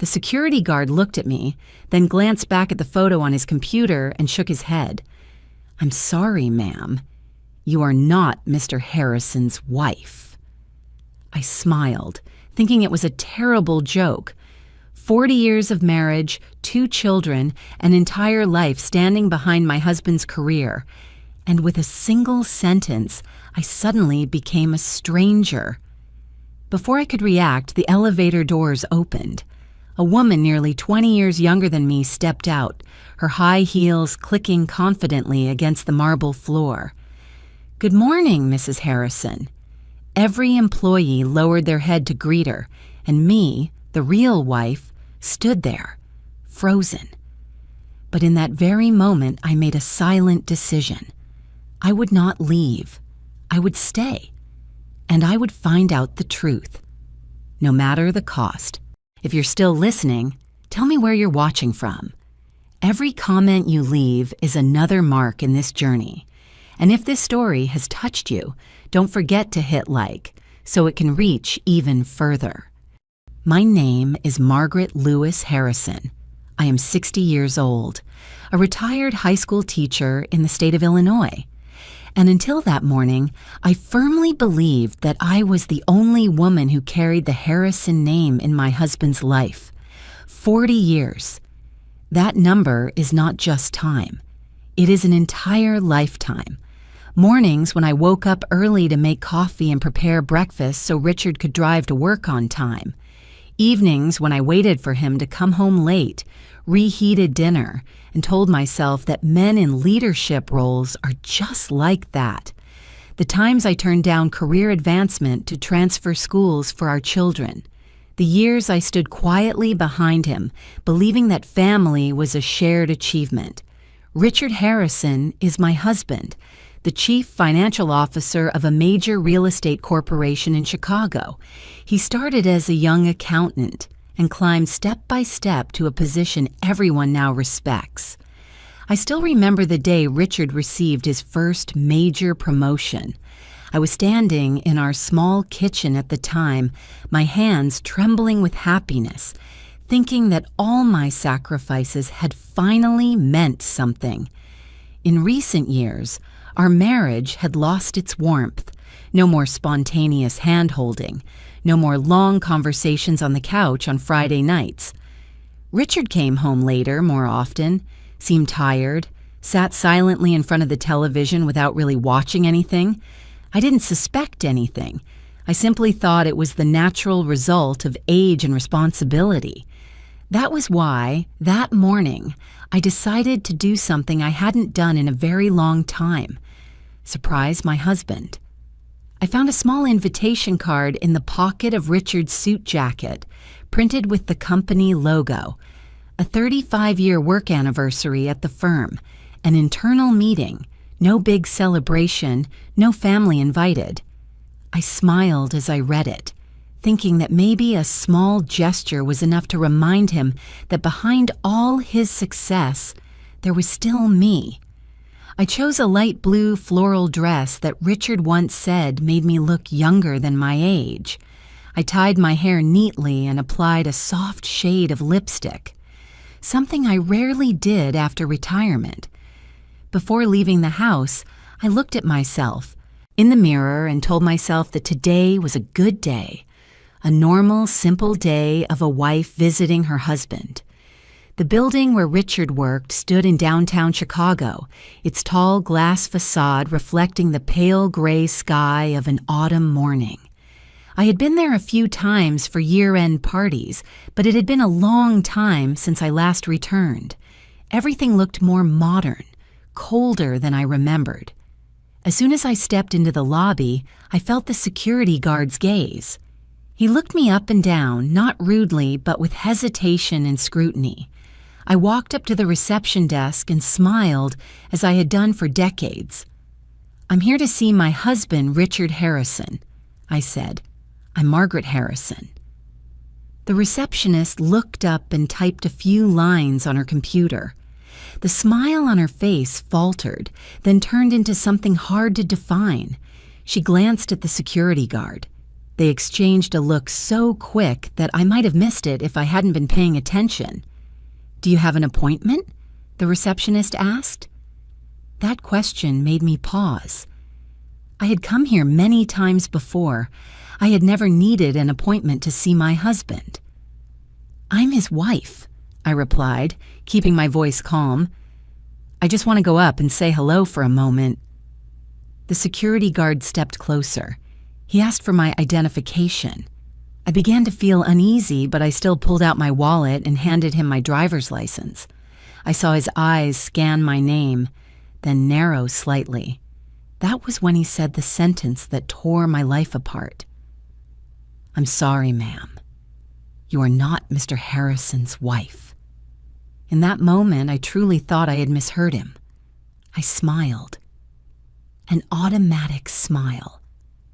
The security guard looked at me, then glanced back at the photo on his computer and shook his head. "I'm sorry, ma'am. You are not Mr. Harrison's wife." I smiled, thinking it was a terrible joke. 40 years of marriage, 2 children, an entire life standing behind my husband's career. And with a single sentence, I suddenly became a stranger. Before I could react, the elevator doors opened. A woman nearly 20 years younger than me stepped out, her high heels clicking confidently against the marble floor. "Good morning, Mrs. Harrison." Every employee lowered their head to greet her, and me, the real wife, stood there, frozen. But in that very moment, I made a silent decision. I would not leave. I would stay. And I would find out the truth, no matter the cost. If you're still listening, tell me where you're watching from. Every comment you leave is another mark in this journey. And if this story has touched you, don't forget to hit like so it can reach even further. My name is Margaret Lewis Harrison. I am 60 years old, a retired high school teacher in the state of Illinois. And until that morning, I firmly believed that I was the only woman who carried the Harrison name in my husband's life. 40 years. That number is not just time. It is an entire lifetime. Mornings when I woke up early to make coffee and prepare breakfast so Richard could drive to work on time. Evenings when I waited for him to come home late, reheated dinner, and told myself that men in leadership roles are just like that. The times I turned down career advancement to transfer schools for our children. The years I stood quietly behind him, believing that family was a shared achievement. Richard Harrison is my husband, the chief financial officer of a major real estate corporation in Chicago. He started as a young accountant and climbed step by step to a position everyone now respects. I still remember the day Richard received his first major promotion. I was standing in our small kitchen at the time, my hands trembling with happiness, thinking that all my sacrifices had finally meant something. In recent years, our marriage had lost its warmth. No more spontaneous hand-holding. No more long conversations on the couch on Friday nights. Richard came home later more often, seemed tired, sat silently in front of the television without really watching anything. I didn't suspect anything. I simply thought it was the natural result of age and responsibility. That was why, that morning, I decided to do something I hadn't done in a very long time: surprise my husband. I found a small invitation card in the pocket of Richard's suit jacket, printed with the company logo, a 35-year work anniversary at the firm, an internal meeting, no big celebration, no family invited. I smiled as I read it, thinking that maybe a small gesture was enough to remind him that behind all his success, there was still me. I chose a light blue floral dress that Richard once said made me look younger than my age. I tied my hair neatly and applied a soft shade of lipstick, something I rarely did after retirement. Before leaving the house, I looked at myself in the mirror and told myself that today was a good day, a normal, simple day of a wife visiting her husband. The building where Richard worked stood in downtown Chicago, its tall glass facade reflecting the pale gray sky of an autumn morning. I had been there a few times for year-end parties, but it had been a long time since I last returned. Everything looked more modern, colder than I remembered. As soon as I stepped into the lobby, I felt the security guard's gaze. He looked me up and down, not rudely, but with hesitation and scrutiny. I walked up to the reception desk and smiled as I had done for decades. "I'm here to see my husband, Richard Harrison," I said. "I'm Margaret Harrison." The receptionist looked up and typed a few lines on her computer. The smile on her face faltered, then turned into something hard to define. She glanced at the security guard. They exchanged a look so quick that I might have missed it if I hadn't been paying attention. "Do you have an appointment?" the receptionist asked. That question made me pause. I had come here many times before. I had never needed an appointment to see my husband. "I'm his wife," I replied, keeping my voice calm. "I just want to go up and say hello for a moment." The security guard stepped closer. He asked for my identification. I began to feel uneasy, but I still pulled out my wallet and handed him my driver's license. I saw his eyes scan my name, then narrow slightly. That was when he said the sentence that tore my life apart. "I'm sorry, ma'am. You are not Mr. Harrison's wife." In that moment, I truly thought I had misheard him. I smiled. An automatic smile.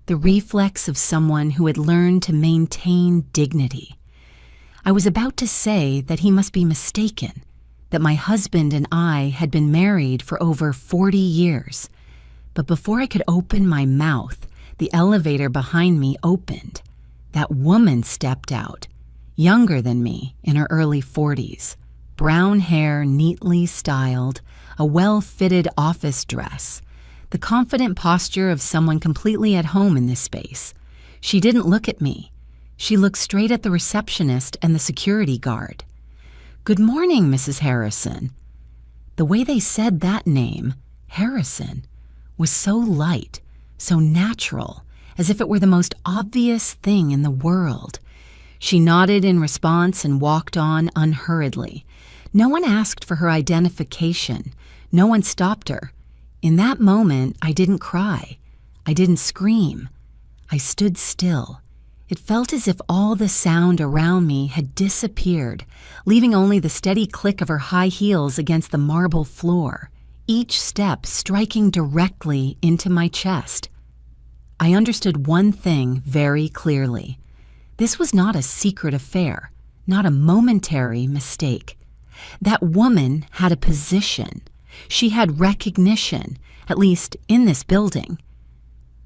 The reflex of someone who had learned to maintain dignity. I was about to say that he must be mistaken, that my husband and I had been married for over 40 years. But before I could open my mouth, the elevator behind me opened. That woman stepped out, younger than me, in her early 40s, brown hair neatly styled, a well-fitted office dress, the confident posture of someone completely at home in this space. She didn't look at me. She looked straight at the receptionist and the security guard. "Good morning, Mrs. Harrison." The way they said that name, Harrison, was so light, so natural, as if it were the most obvious thing in the world. She nodded in response and walked on unhurriedly. No one asked for her identification. No one stopped her. In that moment, I didn't cry. I didn't scream. I stood still. It felt as if all the sound around me had disappeared, leaving only the steady click of her high heels against the marble floor, each step striking directly into my chest. I understood one thing very clearly. This was not a secret affair, not a momentary mistake. That woman had a position. She had recognition, at least in this building.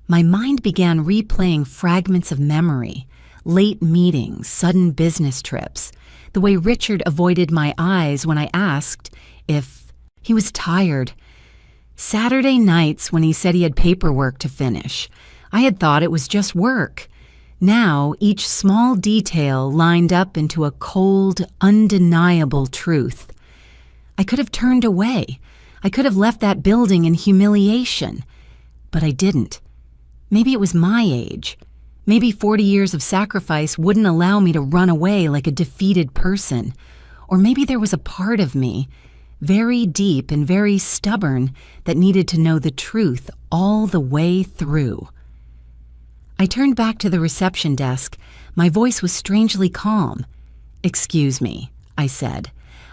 My mind began replaying fragments of memory, late meetings, sudden business trips, the way Richard avoided my eyes when I asked if he was tired. Saturday nights when he said he had paperwork to finish. I had thought it was just work. Now each small detail lined up into a cold, undeniable truth. I could have turned away. I could have left that building in humiliation, but I didn't. Maybe it was my age. Maybe 40 years of sacrifice wouldn't allow me to run away like a defeated person. Or maybe there was a part of me, very deep and very stubborn, that needed to know the truth all the way through. I turned back to the reception desk. My voice was strangely calm. "Excuse me," I said.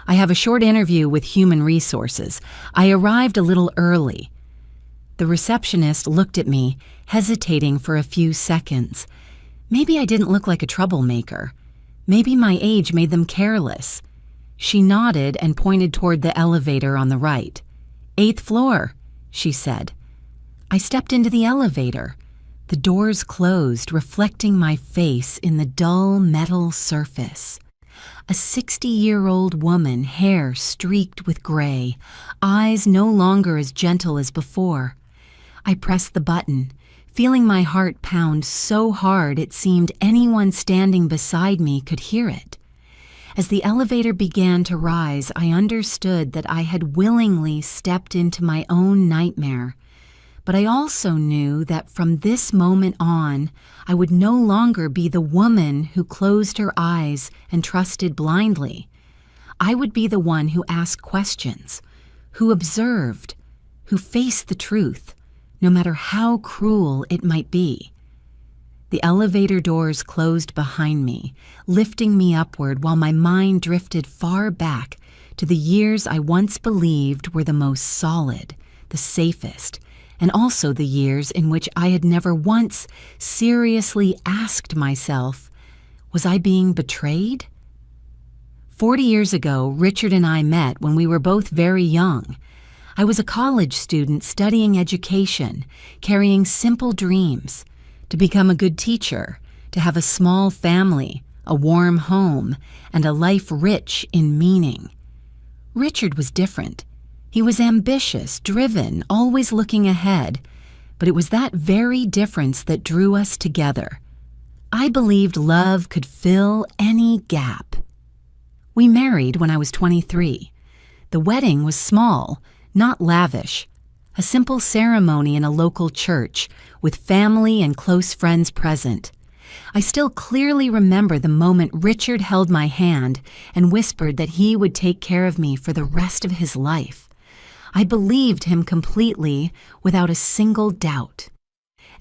"I have a short interview with Human Resources. I arrived a little early." The receptionist looked at me, hesitating for a few seconds. Maybe I didn't look like a troublemaker. Maybe my age made them careless. She nodded and pointed toward the elevator on the right. "8th floor," she said. I stepped into the elevator. The doors closed, reflecting my face in the dull metal surface. A 60-year-old woman, hair streaked with gray, eyes no longer as gentle as before. I pressed the button, feeling my heart pound so hard it seemed anyone standing beside me could hear it. As the elevator began to rise, I understood that I had willingly stepped into my own nightmare. But I also knew that from this moment on, I would no longer be the woman who closed her eyes and trusted blindly. I would be the one who asked questions, who observed, who faced the truth, no matter how cruel it might be. The elevator doors closed behind me, lifting me upward while my mind drifted far back to the years I once believed were the most solid, the safest, and also the years in which I had never once seriously asked myself, was I being betrayed? 40 years ago, Richard and I met when we were both very young. I was a college student studying education, carrying simple dreams, to become a good teacher, to have a small family, a warm home, and a life rich in meaning. Richard was different. He was ambitious, driven, always looking ahead, but it was that very difference that drew us together. I believed love could fill any gap. We married when I was 23. The wedding was small, not lavish. A simple ceremony in a local church with family and close friends present. I still clearly remember the moment Richard held my hand and whispered that he would take care of me for the rest of his life. I believed him completely without a single doubt.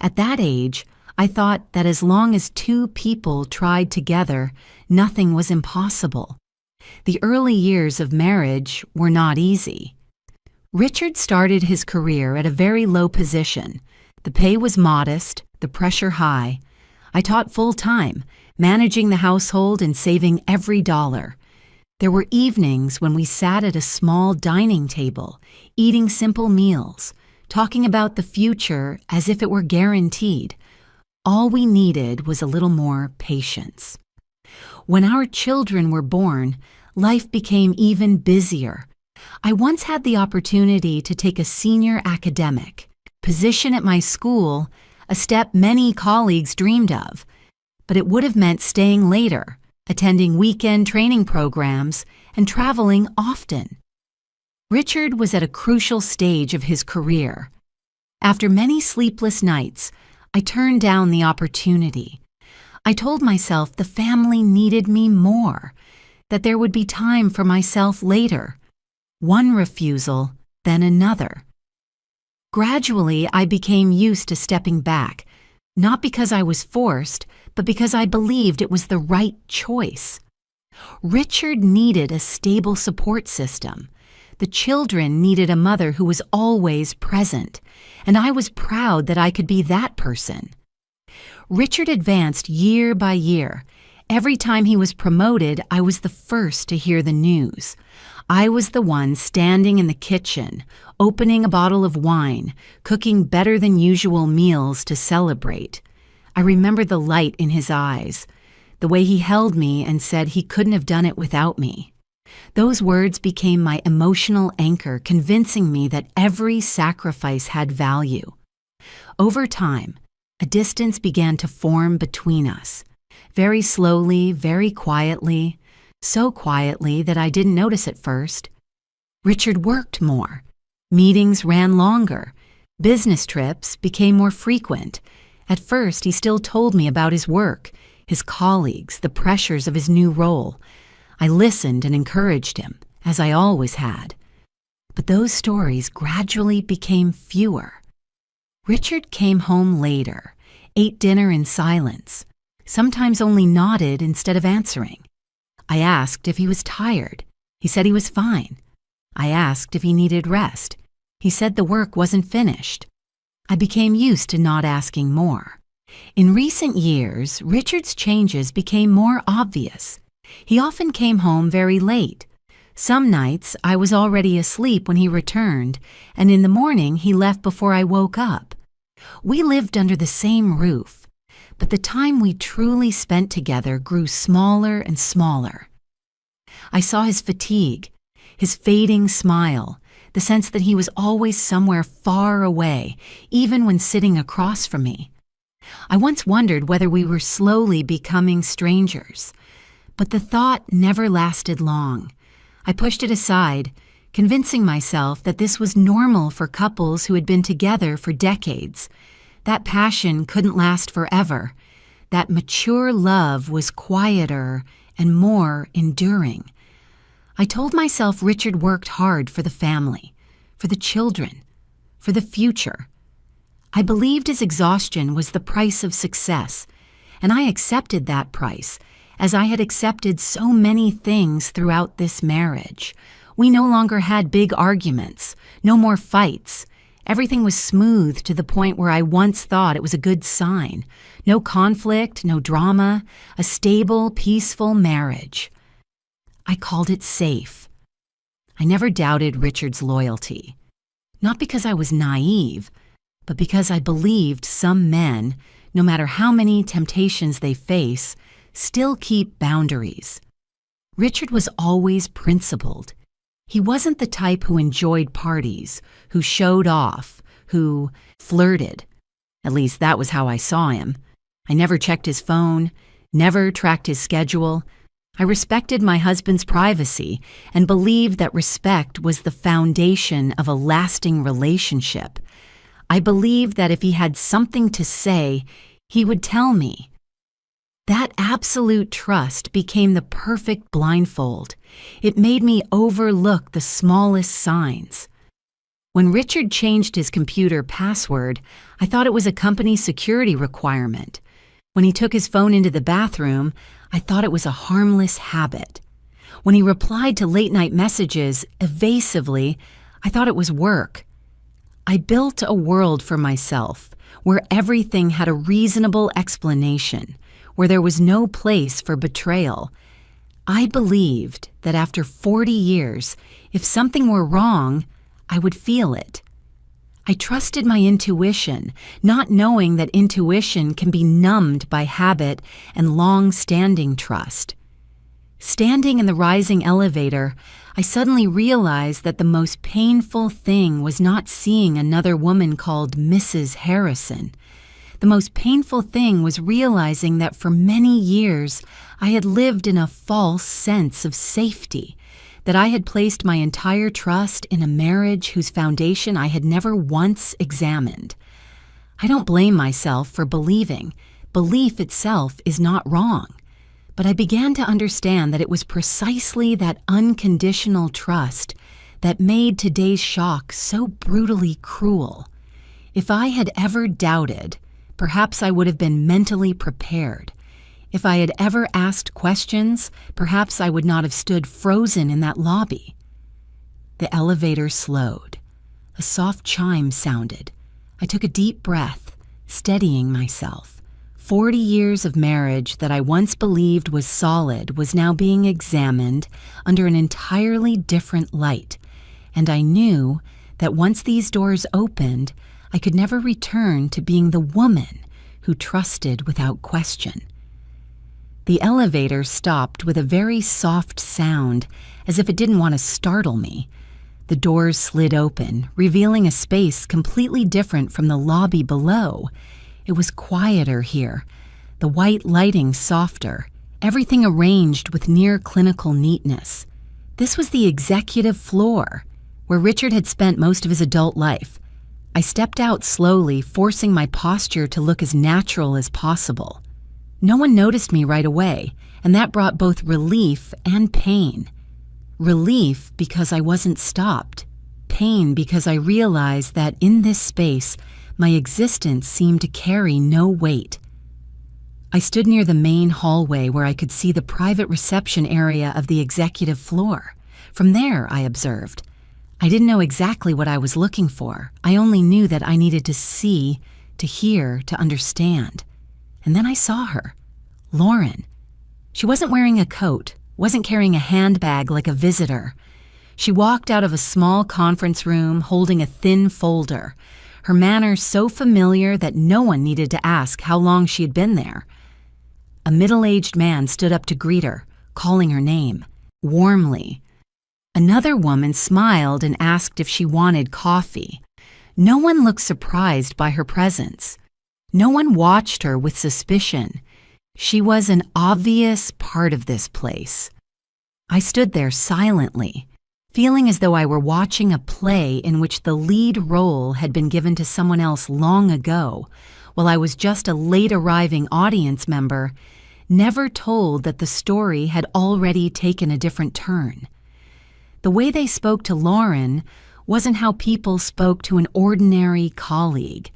At that age, I thought that as long as two people tried together, nothing was impossible. The early years of marriage were not easy. Richard started his career at a very low position. The pay was modest, the pressure high. I taught full-time, managing the household and saving every dollar. There were evenings when we sat at a small dining table, eating simple meals, talking about the future as if it were guaranteed. All we needed was a little more patience. When our children were born, life became even busier. I once had the opportunity to take a senior academic position at my school, a step many colleagues dreamed of, but it would have meant staying later, attending weekend training programs, and traveling often. Richard was at a crucial stage of his career. After many sleepless nights, I turned down the opportunity. I told myself the family needed me more, that there would be time for myself later. One refusal, then another. Gradually, I became used to stepping back, not because I was forced, but because I believed it was the right choice. Richard needed a stable support system. The children needed a mother who was always present, and I was proud that I could be that person. Richard advanced year by year. Every time he was promoted, I was the first to hear the news. I was the one standing in the kitchen, opening a bottle of wine, cooking better than usual meals to celebrate. I remember the light in his eyes, the way he held me and said he couldn't have done it without me. Those words became my emotional anchor, convincing me that every sacrifice had value. Over time, a distance began to form between us. Very slowly, very quietly, so quietly that I didn't notice at first. Richard worked more. Meetings ran longer. Business trips became more frequent. At first, he still told me about his work, his colleagues, the pressures of his new role. I listened and encouraged him, as I always had. But those stories gradually became fewer. Richard came home later, ate dinner in silence, sometimes only nodded instead of answering. I asked if he was tired. He said he was fine. I asked if he needed rest. He said the work wasn't finished. I became used to not asking more. In recent years, Richard's changes became more obvious. He often came home very late. Some nights I was already asleep when he returned, and in the morning he left before I woke up. We lived under the same roof, but the time we truly spent together grew smaller and smaller. I saw his fatigue, his fading smile, the sense that he was always somewhere far away, even when sitting across from me. I once wondered whether we were slowly becoming strangers, but the thought never lasted long. I pushed it aside, convincing myself that this was normal for couples who had been together for decades. That passion couldn't last forever. That mature love was quieter and more enduring. I told myself Richard worked hard for the family, for the children, for the future. I believed his exhaustion was the price of success, and I accepted that price, as I had accepted so many things throughout this marriage. We no longer had big arguments, no more fights. Everything was smooth to the point where I once thought it was a good sign. No conflict, no drama, a stable, peaceful marriage. I called it safe. I never doubted Richard's loyalty. Not because I was naive, but because I believed some men, no matter how many temptations they face, still keep boundaries. Richard was always principled. He wasn't the type who enjoyed parties, who showed off, who flirted. At least that was how I saw him. I never checked his phone, never tracked his schedule. I respected my husband's privacy and believed that respect was the foundation of a lasting relationship. I believed that if he had something to say, he would tell me. That absolute trust became the perfect blindfold. It made me overlook the smallest signs. When Richard changed his computer password, I thought it was a company security requirement. When he took his phone into the bathroom, I thought it was a harmless habit. When he replied to late-night messages evasively, I thought it was work. I built a world for myself where everything had a reasonable explanation, where there was no place for betrayal. I believed that after 40 years, if something were wrong, I would feel it. I trusted my intuition, not knowing that intuition can be numbed by habit and long-standing trust. Standing in the rising elevator, I suddenly realized that the most painful thing was not seeing another woman called Mrs. Harrison. The most painful thing was realizing that for many years I had lived in a false sense of safety, that I had placed my entire trust in a marriage whose foundation I had never once examined. I don't blame myself for believing. Belief itself is not wrong. But I began to understand that it was precisely that unconditional trust that made today's shock so brutally cruel. If I had ever doubted, perhaps I would have been mentally prepared. If I had ever asked questions, perhaps I would not have stood frozen in that lobby. The elevator slowed. A soft chime sounded. I took a deep breath, steadying myself. 40 years of marriage that I once believed was solid was now being examined under an entirely different light, and I knew that once these doors opened, I could never return to being the woman who trusted without question. The elevator stopped with a very soft sound, as if it didn't want to startle me. The doors slid open, revealing a space completely different from the lobby below. It was quieter here, the white lighting softer, everything arranged with near-clinical neatness. This was the executive floor, where Richard had spent most of his adult life. I stepped out slowly, forcing my posture to look as natural as possible. No one noticed me right away, and that brought both relief and pain. Relief because I wasn't stopped. Pain because I realized that in this space, my existence seemed to carry no weight. I stood near the main hallway where I could see the private reception area of the executive floor. From there, I observed. I didn't know exactly what I was looking for. I only knew that I needed to see, to hear, to understand. And then I saw her, Lauren. She wasn't wearing a coat, wasn't carrying a handbag like a visitor. She walked out of a small conference room holding a thin folder, her manner so familiar that no one needed to ask how long she had been there. A middle-aged man stood up to greet her, calling her name, warmly. Another woman smiled and asked if she wanted coffee. No one looked surprised by her presence. No one watched her with suspicion. She was an obvious part of this place. I stood there silently, feeling as though I were watching a play in which the lead role had been given to someone else long ago, while I was just a late-arriving audience member, never told that the story had already taken a different turn. The way they spoke to Lauren wasn't how people spoke to an ordinary colleague.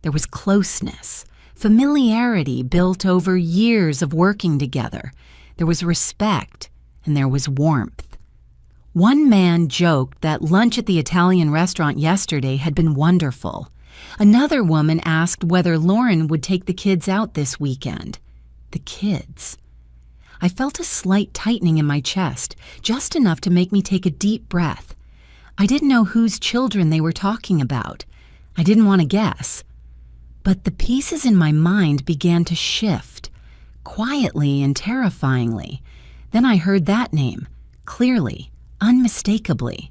There was closeness, familiarity built over years of working together. There was respect, and there was warmth. One man joked that lunch at the Italian restaurant yesterday had been wonderful. Another woman asked whether Lauren would take the kids out this weekend. The kids. I felt a slight tightening in my chest, just enough to make me take a deep breath. I didn't know whose children they were talking about. I didn't want to guess. But the pieces in my mind began to shift, quietly and terrifyingly. Then I heard that name, clearly, unmistakably.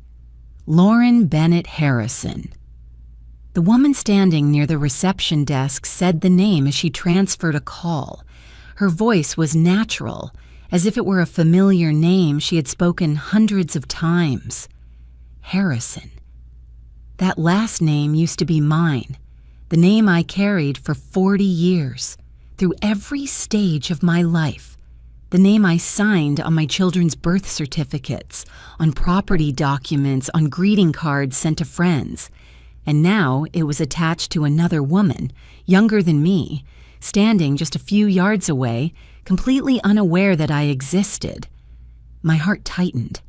Lauren Bennett Harrison. The woman standing near the reception desk said the name as she transferred a call. Her voice was natural, as if it were a familiar name she had spoken hundreds of times. Harrison. That last name used to be mine, the name I carried for 40 years, through every stage of my life, the name I signed on my children's birth certificates, on property documents, on greeting cards sent to friends. And now it was attached to another woman, younger than me, standing just a few yards away, completely unaware that I existed. My heart tightened,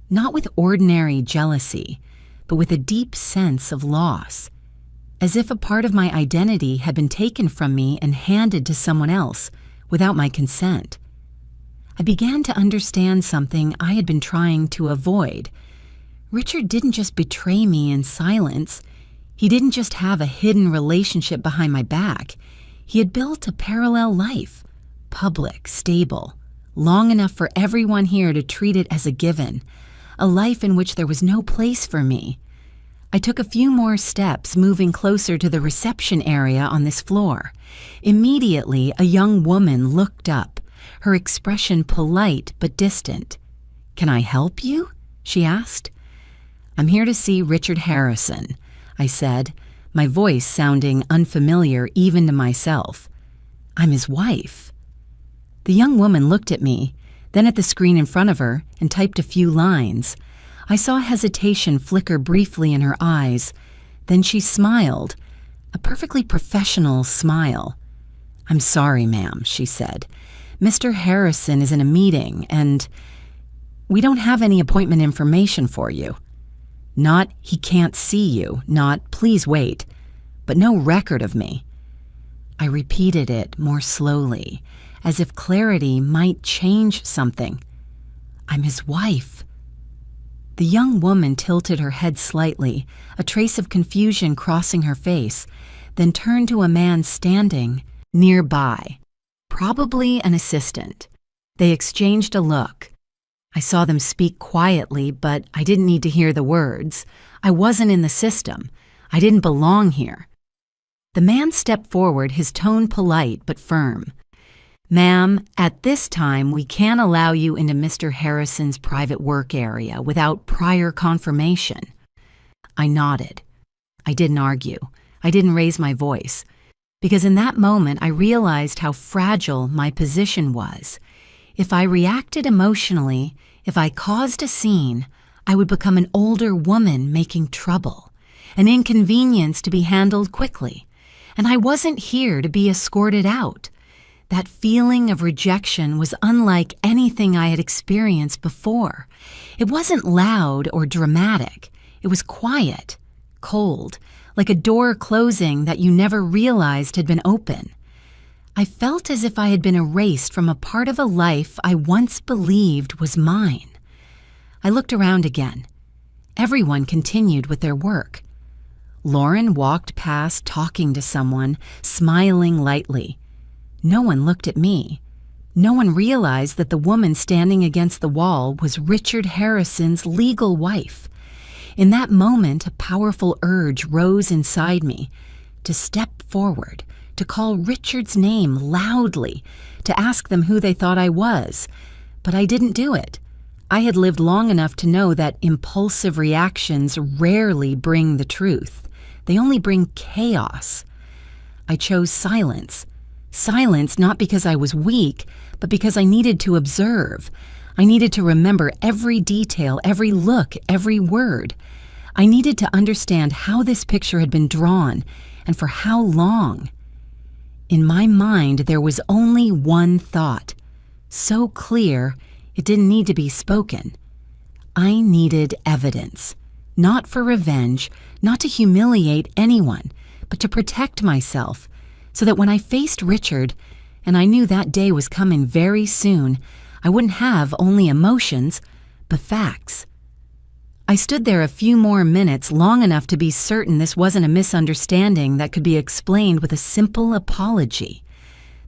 not with ordinary jealousy, but with a deep sense of loss, as if a part of my identity had been taken from me and handed to someone else without my consent. I began to understand something I had been trying to avoid. Richard didn't just betray me in silence. He didn't just have a hidden relationship behind my back. He had built a parallel life, public, stable, long enough for everyone here to treat it as a given, a life in which there was no place for me. I took a few more steps, moving closer to the reception area on this floor. Immediately, a young woman looked up, her expression polite but distant. "Can I help you?" she asked. "I'm here to see Richard Harrison," I said, my voice sounding unfamiliar even to myself. "I'm his wife." The young woman looked at me, then at the screen in front of her, and typed a few lines. I saw hesitation flicker briefly in her eyes. Then she smiled, a perfectly professional smile. "I'm sorry, ma'am," she said. "Mr. Harrison is in a meeting, and we don't have any appointment information for you. Not, he can't see you, not, please wait, but no record of me." I repeated it more slowly, as if clarity might change something. "I'm his wife." The young woman tilted her head slightly, a trace of confusion crossing her face, then turned to a man standing nearby, probably an assistant. They exchanged a look. I saw them speak quietly, but I didn't need to hear the words. I wasn't in the system. I didn't belong here. The man stepped forward, his tone polite but firm. "Ma'am, at this time we can't allow you into Mr. Harrison's private work area without prior confirmation." I nodded. I didn't argue. I didn't raise my voice, because in that moment I realized how fragile my position was. If I reacted emotionally, if I caused a scene, I would become an older woman making trouble, an inconvenience to be handled quickly. And I wasn't here to be escorted out. That feeling of rejection was unlike anything I had experienced before. It wasn't loud or dramatic. It was quiet, cold, like a door closing that you never realized had been open. I felt as if I had been erased from a part of a life I once believed was mine. I looked around again. Everyone continued with their work. Lauren walked past talking to someone, smiling lightly. No one looked at me. No one realized that the woman standing against the wall was Richard Harrison's legal wife. In that moment, a powerful urge rose inside me to step forward, to call Richard's name loudly, to ask them who they thought I was. But I didn't do it. I had lived long enough to know that impulsive reactions rarely bring the truth. They only bring chaos. I chose silence. Silence not because I was weak, but because I needed to observe. I needed to remember every detail, every look, every word. I needed to understand how this picture had been drawn and for how long. In my mind, there was only one thought, so clear it didn't need to be spoken. I needed evidence, not for revenge, not to humiliate anyone, but to protect myself, so that when I faced Richard, and I knew that day was coming very soon, I wouldn't have only emotions, but facts. I stood there a few more minutes, long enough to be certain this wasn't a misunderstanding that could be explained with a simple apology.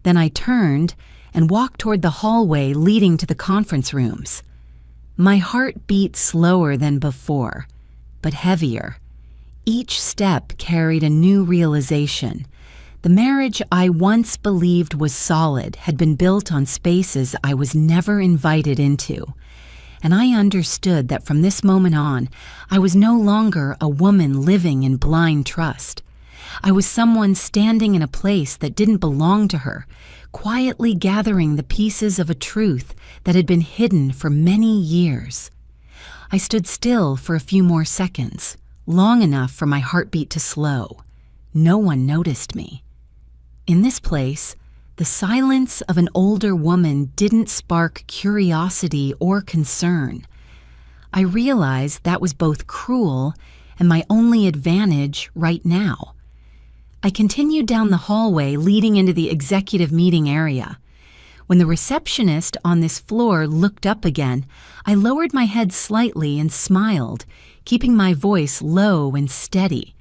Then I turned and walked toward the hallway leading to the conference rooms. My heart beat slower than before, but heavier. Each step carried a new realization. The marriage I once believed was solid had been built on spaces I was never invited into. And I understood that from this moment on, I was no longer a woman living in blind trust. I was someone standing in a place that didn't belong to her, quietly gathering the pieces of a truth that had been hidden for many years. I stood still for a few more seconds, long enough for my heartbeat to slow. No one noticed me. In this place, the silence of an older woman didn't spark curiosity or concern. I realized that was both cruel and my only advantage right now. I continued down the hallway leading into the executive meeting area. When the receptionist on this floor looked up again, I lowered my head slightly and smiled, keeping my voice low and steady.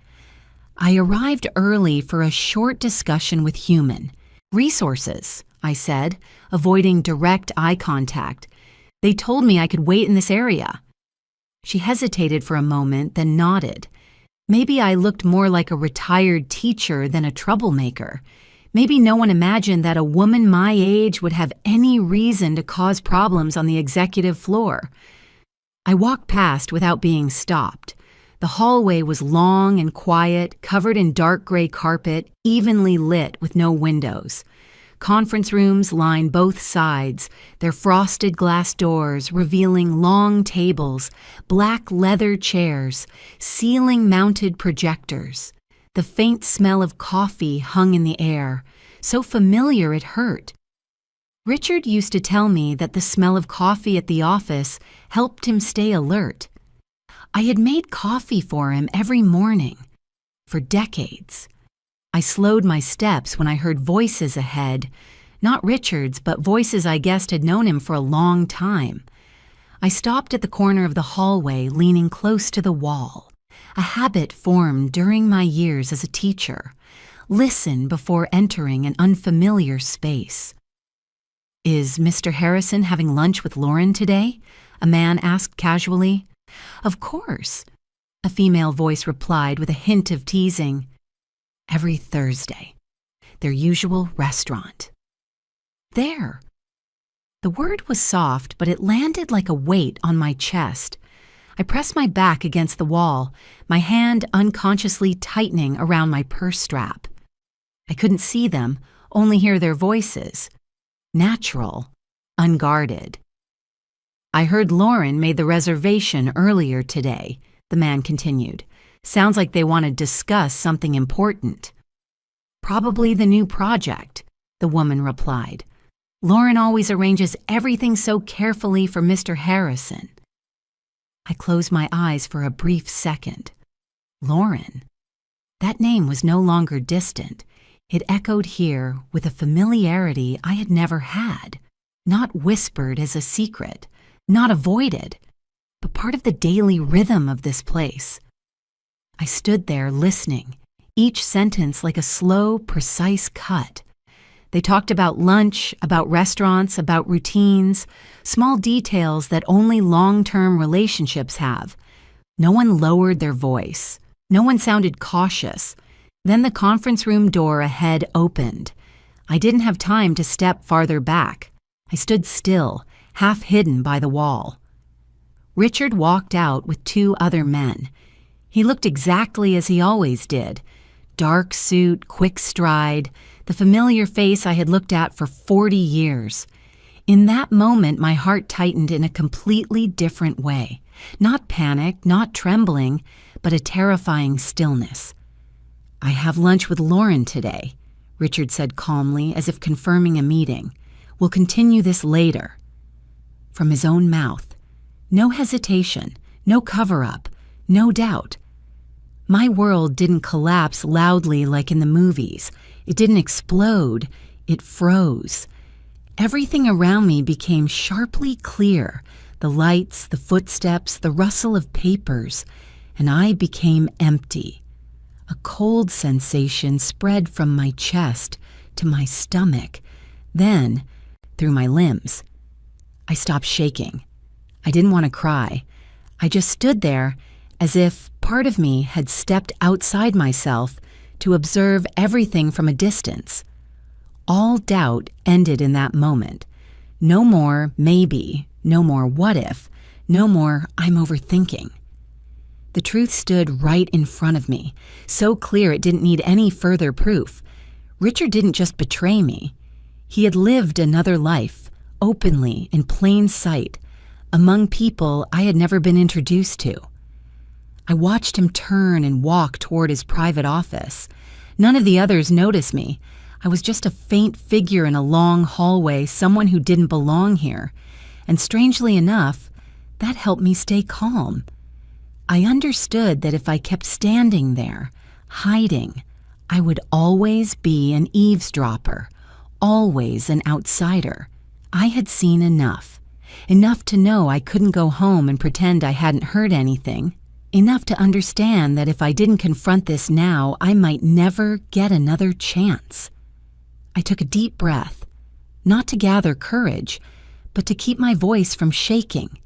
I arrived early for a short discussion with human resources, I said, avoiding direct eye contact. They told me I could wait in this area. She hesitated for a moment, then nodded. Maybe I looked more like a retired teacher than a troublemaker. Maybe no one imagined that a woman my age would have any reason to cause problems on the executive floor. I walked past without being stopped. The hallway was long and quiet, covered in dark gray carpet, evenly lit with no windows. Conference rooms lined both sides, their frosted glass doors revealing long tables, black leather chairs, ceiling-mounted projectors. The faint smell of coffee hung in the air, so familiar it hurt. Richard used to tell me that the smell of coffee at the office helped him stay alert. I had made coffee for him every morning, for decades. I slowed my steps when I heard voices ahead, not Richard's, but voices I guessed had known him for a long time. I stopped at the corner of the hallway, leaning close to the wall, a habit formed during my years as a teacher. Listen before entering an unfamiliar space. "Is Mr. Harrison having lunch with Lauren today?" a man asked casually. "Of course," a female voice replied with a hint of teasing. "Every Thursday. Their usual restaurant." There. The word was soft, but it landed like a weight on my chest. I pressed my back against the wall, my hand unconsciously tightening around my purse strap. I couldn't see them, only hear their voices. Natural, unguarded. "I heard Lauren made the reservation earlier today," the man continued. "Sounds like they want to discuss something important." "Probably the new project," the woman replied. "Lauren always arranges everything so carefully for Mr. Harrison." I closed my eyes for a brief second. Lauren. That name was no longer distant. It echoed here with a familiarity I had never had, not whispered as a secret, not avoided, but part of the daily rhythm of this place. I stood there listening, each sentence like a slow, precise cut. They talked about lunch, about restaurants, about routines, small details that only long-term relationships have. No one lowered their voice. No one sounded cautious. Then the conference room door ahead opened. I didn't have time to step farther back. I stood still, half hidden by the wall. Richard walked out with two other men. He looked exactly as he always did. Dark suit, quick stride, the familiar face I had looked at for 40 years. In that moment, my heart tightened in a completely different way. Not panic, not trembling, but a terrifying stillness. "I have lunch with Lauren today," Richard said calmly, as if confirming a meeting. "We'll continue this later." From his own mouth. No hesitation, no cover-up, no doubt. My world didn't collapse loudly like in the movies. It didn't explode. It froze. Everything around me became sharply clear, the lights, the footsteps, the rustle of papers, and I became empty. A cold sensation spread from my chest to my stomach, then through my limbs. I stopped shaking. I didn't want to cry. I just stood there as if part of me had stepped outside myself to observe everything from a distance. All doubt ended in that moment. No more maybe, no more what if, no more I'm overthinking. The truth stood right in front of me, so clear it didn't need any further proof. Richard didn't just betray me. He had lived another life, openly, in plain sight, among people I had never been introduced to. I watched him turn and walk toward his private office. None of the others noticed me. I was just a faint figure in a long hallway, someone who didn't belong here. And strangely enough, that helped me stay calm. I understood that if I kept standing there, hiding, I would always be an eavesdropper, always an outsider. I had seen enough to know I couldn't go home and pretend I hadn't heard anything, enough to understand that if I didn't confront this now, I might never get another chance. I took a deep breath, not to gather courage, but to keep my voice from shaking.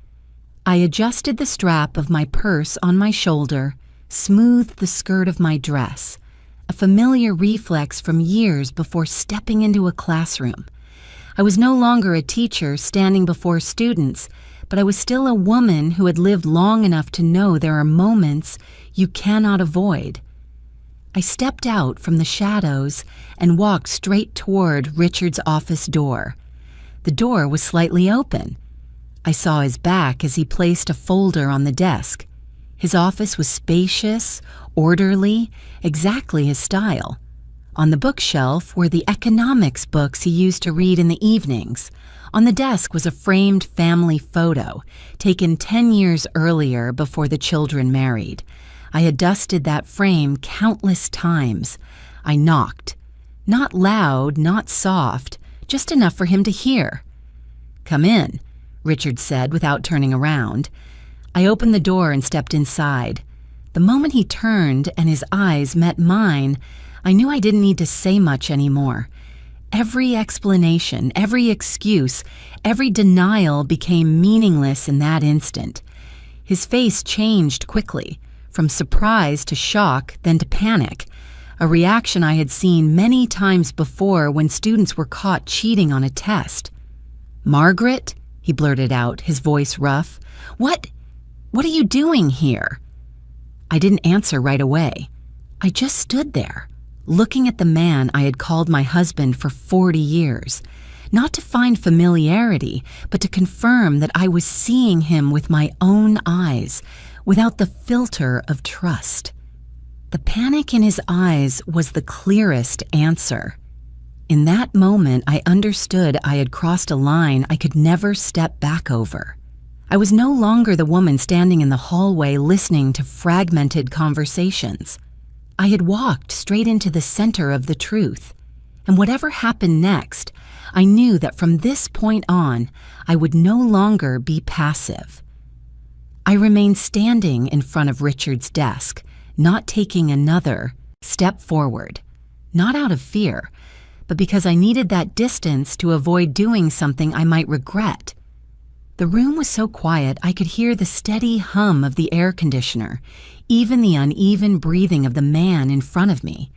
I adjusted the strap of my purse on my shoulder, smoothed the skirt of my dress, a familiar reflex from years before stepping into a classroom. I was no longer a teacher standing before students, but I was still a woman who had lived long enough to know there are moments you cannot avoid. I stepped out from the shadows and walked straight toward Richard's office door. The door was slightly open. I saw his back as he placed a folder on the desk. His office was spacious, orderly, exactly his style. On the bookshelf were the economics books he used to read in the evenings. On the desk was a framed family photo, taken 10 years earlier before the children married. I had dusted that frame countless times. I knocked. Not loud, not soft, just enough for him to hear. "Come in," Richard said without turning around. I opened the door and stepped inside. The moment he turned and his eyes met mine, I knew I didn't need to say much anymore. Every explanation, every excuse, every denial became meaningless in that instant. His face changed quickly, from surprise to shock, then to panic, a reaction I had seen many times before when students were caught cheating on a test. "Margaret?" he blurted out, his voice rough. What are you doing here?" I didn't answer right away. I just stood there, looking at the man I had called my husband for 40 years, not to find familiarity, but to confirm that I was seeing him with my own eyes, without the filter of trust. The panic in his eyes was the clearest answer. In that moment, I understood I had crossed a line I could never step back over. I was no longer the woman standing in the hallway listening to fragmented conversations. I had walked straight into the center of the truth, and whatever happened next, I knew that from this point on, I would no longer be passive. I remained standing in front of Richard's desk, not taking another step forward, not out of fear, but because I needed that distance to avoid doing something I might regret. The room was so quiet I could hear the steady hum of the air conditioner, even the uneven breathing of the man in front of me.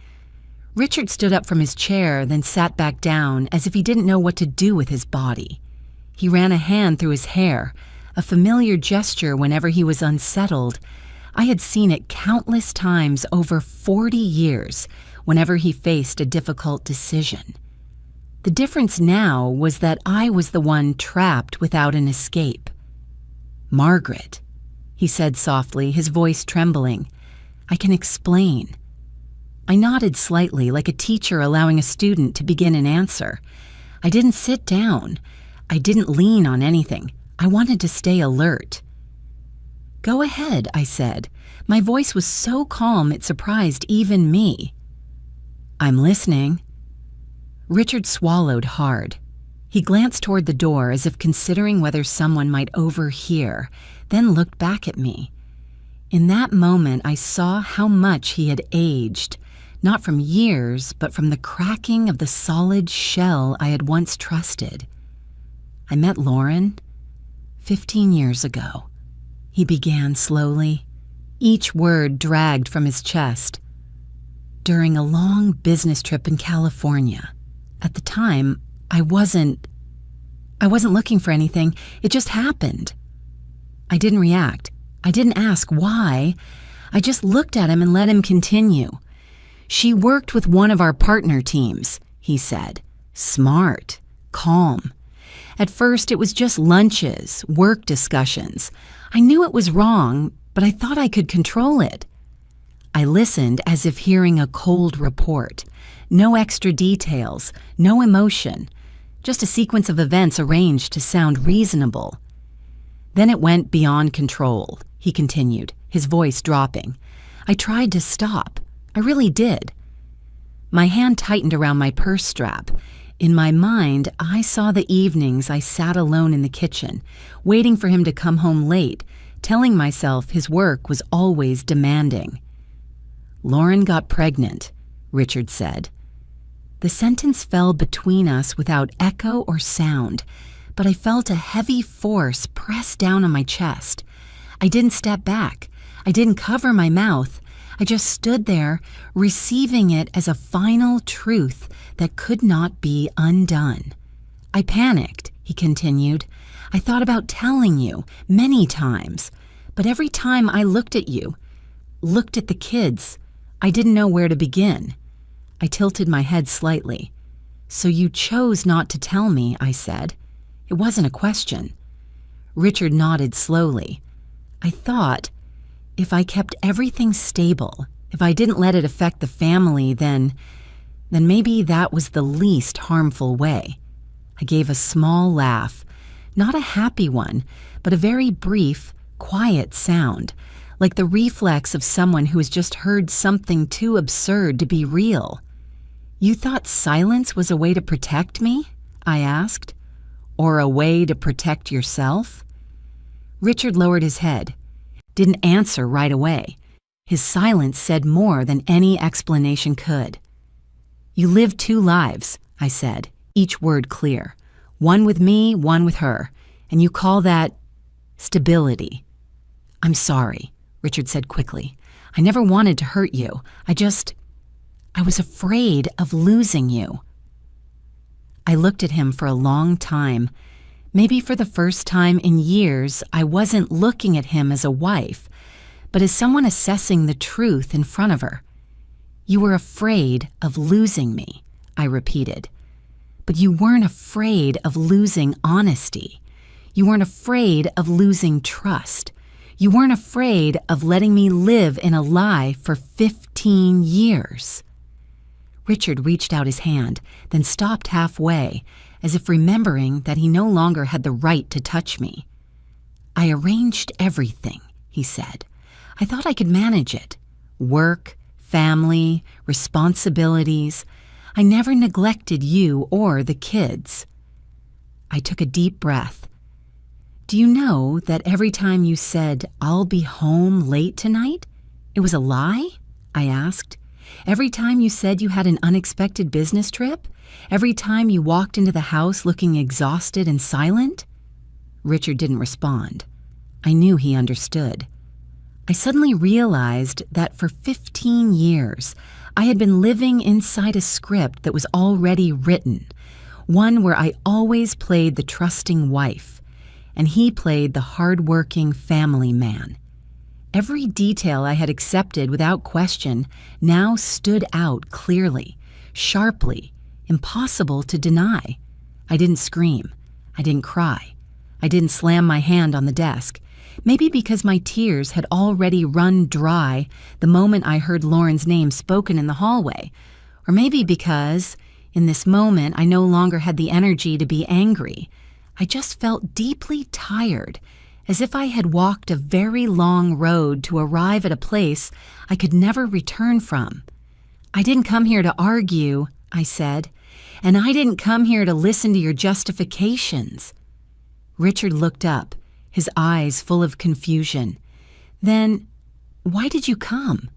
Richard stood up from his chair, then sat back down as if he didn't know what to do with his body. He ran a hand through his hair, a familiar gesture whenever he was unsettled. I had seen it countless times over 40 years whenever he faced a difficult decision. The difference now was that I was the one trapped without an escape. "Margaret," he said softly, his voice trembling. "I can explain." I nodded slightly, like a teacher allowing a student to begin an answer. I didn't sit down. I didn't lean on anything. I wanted to stay alert. "Go ahead," I said. My voice was so calm it surprised even me. "I'm listening." Richard swallowed hard. He glanced toward the door as if considering whether someone might overhear, then looked back at me. In that moment, I saw how much he had aged, not from years, but from the cracking of the solid shell I had once trusted. I met Lauren 15 years ago. He began slowly, each word dragged from his chest. During a long business trip in California. At the time, I wasn't looking for anything. It just happened. I didn't react. I didn't ask why. I just looked at him and let him continue. She worked with one of our partner teams, he said. Smart, calm. At first, it was just lunches, work discussions. I knew it was wrong, but I thought I could control it. I listened as if hearing a cold report. No extra details, no emotion, just a sequence of events arranged to sound reasonable. Then it went beyond control, he continued, his voice dropping. I tried to stop. I really did. My hand tightened around my purse strap. In my mind, I saw the evenings I sat alone in the kitchen, waiting for him to come home late, telling myself his work was always demanding. Lauren got pregnant, Richard said. The sentence fell between us without echo or sound, but I felt a heavy force press down on my chest. I didn't step back. I didn't cover my mouth. I just stood there, receiving it as a final truth that could not be undone. I panicked, he continued. I thought about telling you many times, but every time I looked at you, looked at the kids, I didn't know where to begin. I tilted my head slightly. So you chose not to tell me, I said. It wasn't a question. Richard nodded slowly. I thought, if I kept everything stable, if I didn't let it affect the family, then maybe that was the least harmful way. I gave a small laugh, not a happy one, but a very brief, quiet sound, like the reflex of someone who has just heard something too absurd to be real. You thought silence was a way to protect me? I asked. Or a way to protect yourself? Richard lowered his head, didn't answer right away. His silence said more than any explanation could. You live two lives, I said, each word clear. One with me, one with her, and you call that stability. I'm sorry, Richard said quickly. I never wanted to hurt you. I was afraid of losing you. I looked at him for a long time. Maybe for the first time in years, I wasn't looking at him as a wife, but as someone assessing the truth in front of her. You were afraid of losing me, I repeated. But you weren't afraid of losing honesty. You weren't afraid of losing trust. You weren't afraid of letting me live in a lie for 15 years. Richard reached out his hand, then stopped halfway, as if remembering that he no longer had the right to touch me. I arranged everything, he said. I thought I could manage it. Work, family, responsibilities. I never neglected you or the kids. I took a deep breath. Do you know that every time you said, I'll be home late tonight, it was a lie? I asked. Every time you said you had an unexpected business trip? Every time you walked into the house looking exhausted and silent? Richard didn't respond. I knew he understood. I suddenly realized that for 15 years, I had been living inside a script that was already written, one where I always played the trusting wife, and he played the hard-working family man. Every detail I had accepted without question now stood out clearly, sharply, impossible to deny. I didn't scream. I didn't cry. I didn't slam my hand on the desk. Maybe because my tears had already run dry the moment I heard Lauren's name spoken in the hallway. Or maybe because, in this moment, I no longer had the energy to be angry. I just felt deeply tired, as if I had walked a very long road to arrive at a place I could never return from. I didn't come here to argue, I said. and I didn't come here to listen to your justifications." Richard looked up, his eyes full of confusion. "Then, why did you come?"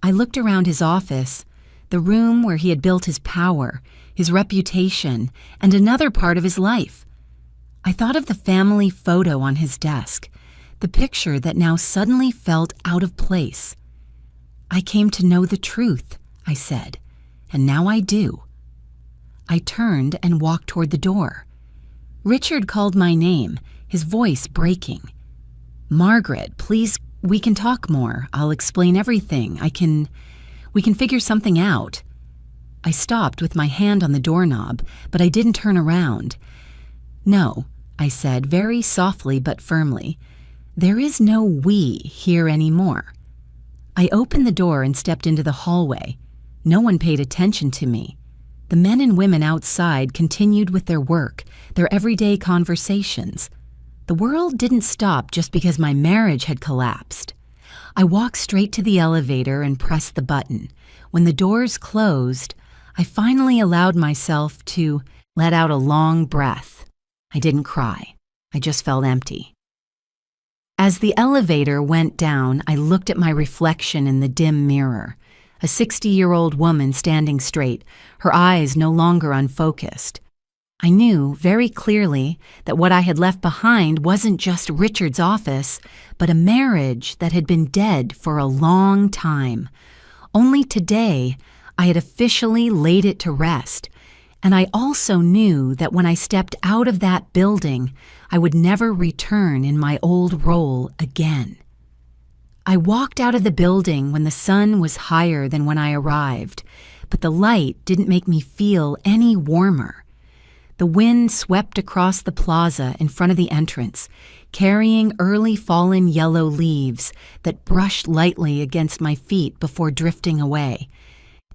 I looked around his office, the room where he had built his power, his reputation, and another part of his life. I thought of the family photo on his desk, the picture that now suddenly felt out of place. "I came to know the truth," I said, "and now I do." I turned and walked toward the door. Richard called my name, his voice breaking. "Margaret, please, we can talk more. I'll explain everything. We can figure something out." I stopped with my hand on the doorknob, but I didn't turn around. "No," I said very softly but firmly. "There is no we here anymore." I opened the door and stepped into the hallway. No one paid attention to me. The men and women outside continued with their work, their everyday conversations. The world didn't stop just because my marriage had collapsed. I walked straight to the elevator and pressed the button. When the doors closed, I finally allowed myself to let out a long breath. I didn't cry. I just felt empty. As the elevator went down, I looked at my reflection in the dim mirror. A 60-year-old woman standing straight, her eyes no longer unfocused. I knew very clearly that what I had left behind wasn't just Richard's office, but a marriage that had been dead for a long time. Only today, I had officially laid it to rest, and I also knew that when I stepped out of that building, I would never return in my old role again. I walked out of the building when the sun was higher than when I arrived, but the light didn't make me feel any warmer. The wind swept across the plaza in front of the entrance, carrying early fallen yellow leaves that brushed lightly against my feet before drifting away.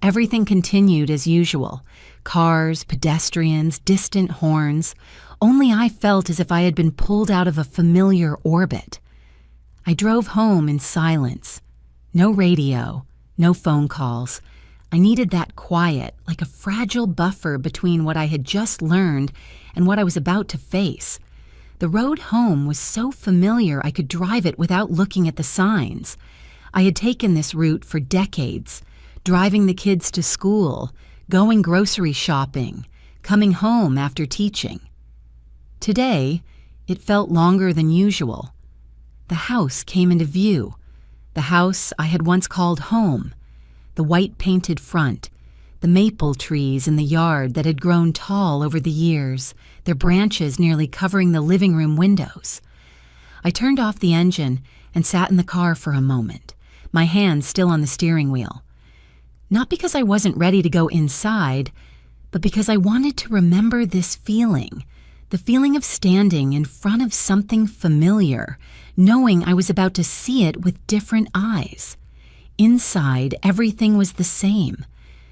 Everything continued as usual. Cars, pedestrians, distant horns. Only I felt as if I had been pulled out of a familiar orbit. I drove home in silence. No radio, no phone calls. I needed that quiet, like a fragile buffer between what I had just learned and what I was about to face. The road home was so familiar I could drive it without looking at the signs. I had taken this route for decades, driving the kids to school, going grocery shopping, coming home after teaching. Today, it felt longer than usual. The house came into view, the house I had once called home, the white-painted front, the maple trees in the yard that had grown tall over the years, their branches nearly covering the living room windows. I turned off the engine and sat in the car for a moment, my hands still on the steering wheel. Not because I wasn't ready to go inside, but because I wanted to remember this feeling, the feeling of standing in front of something familiar, knowing I was about to see it with different eyes. Inside, everything was the same.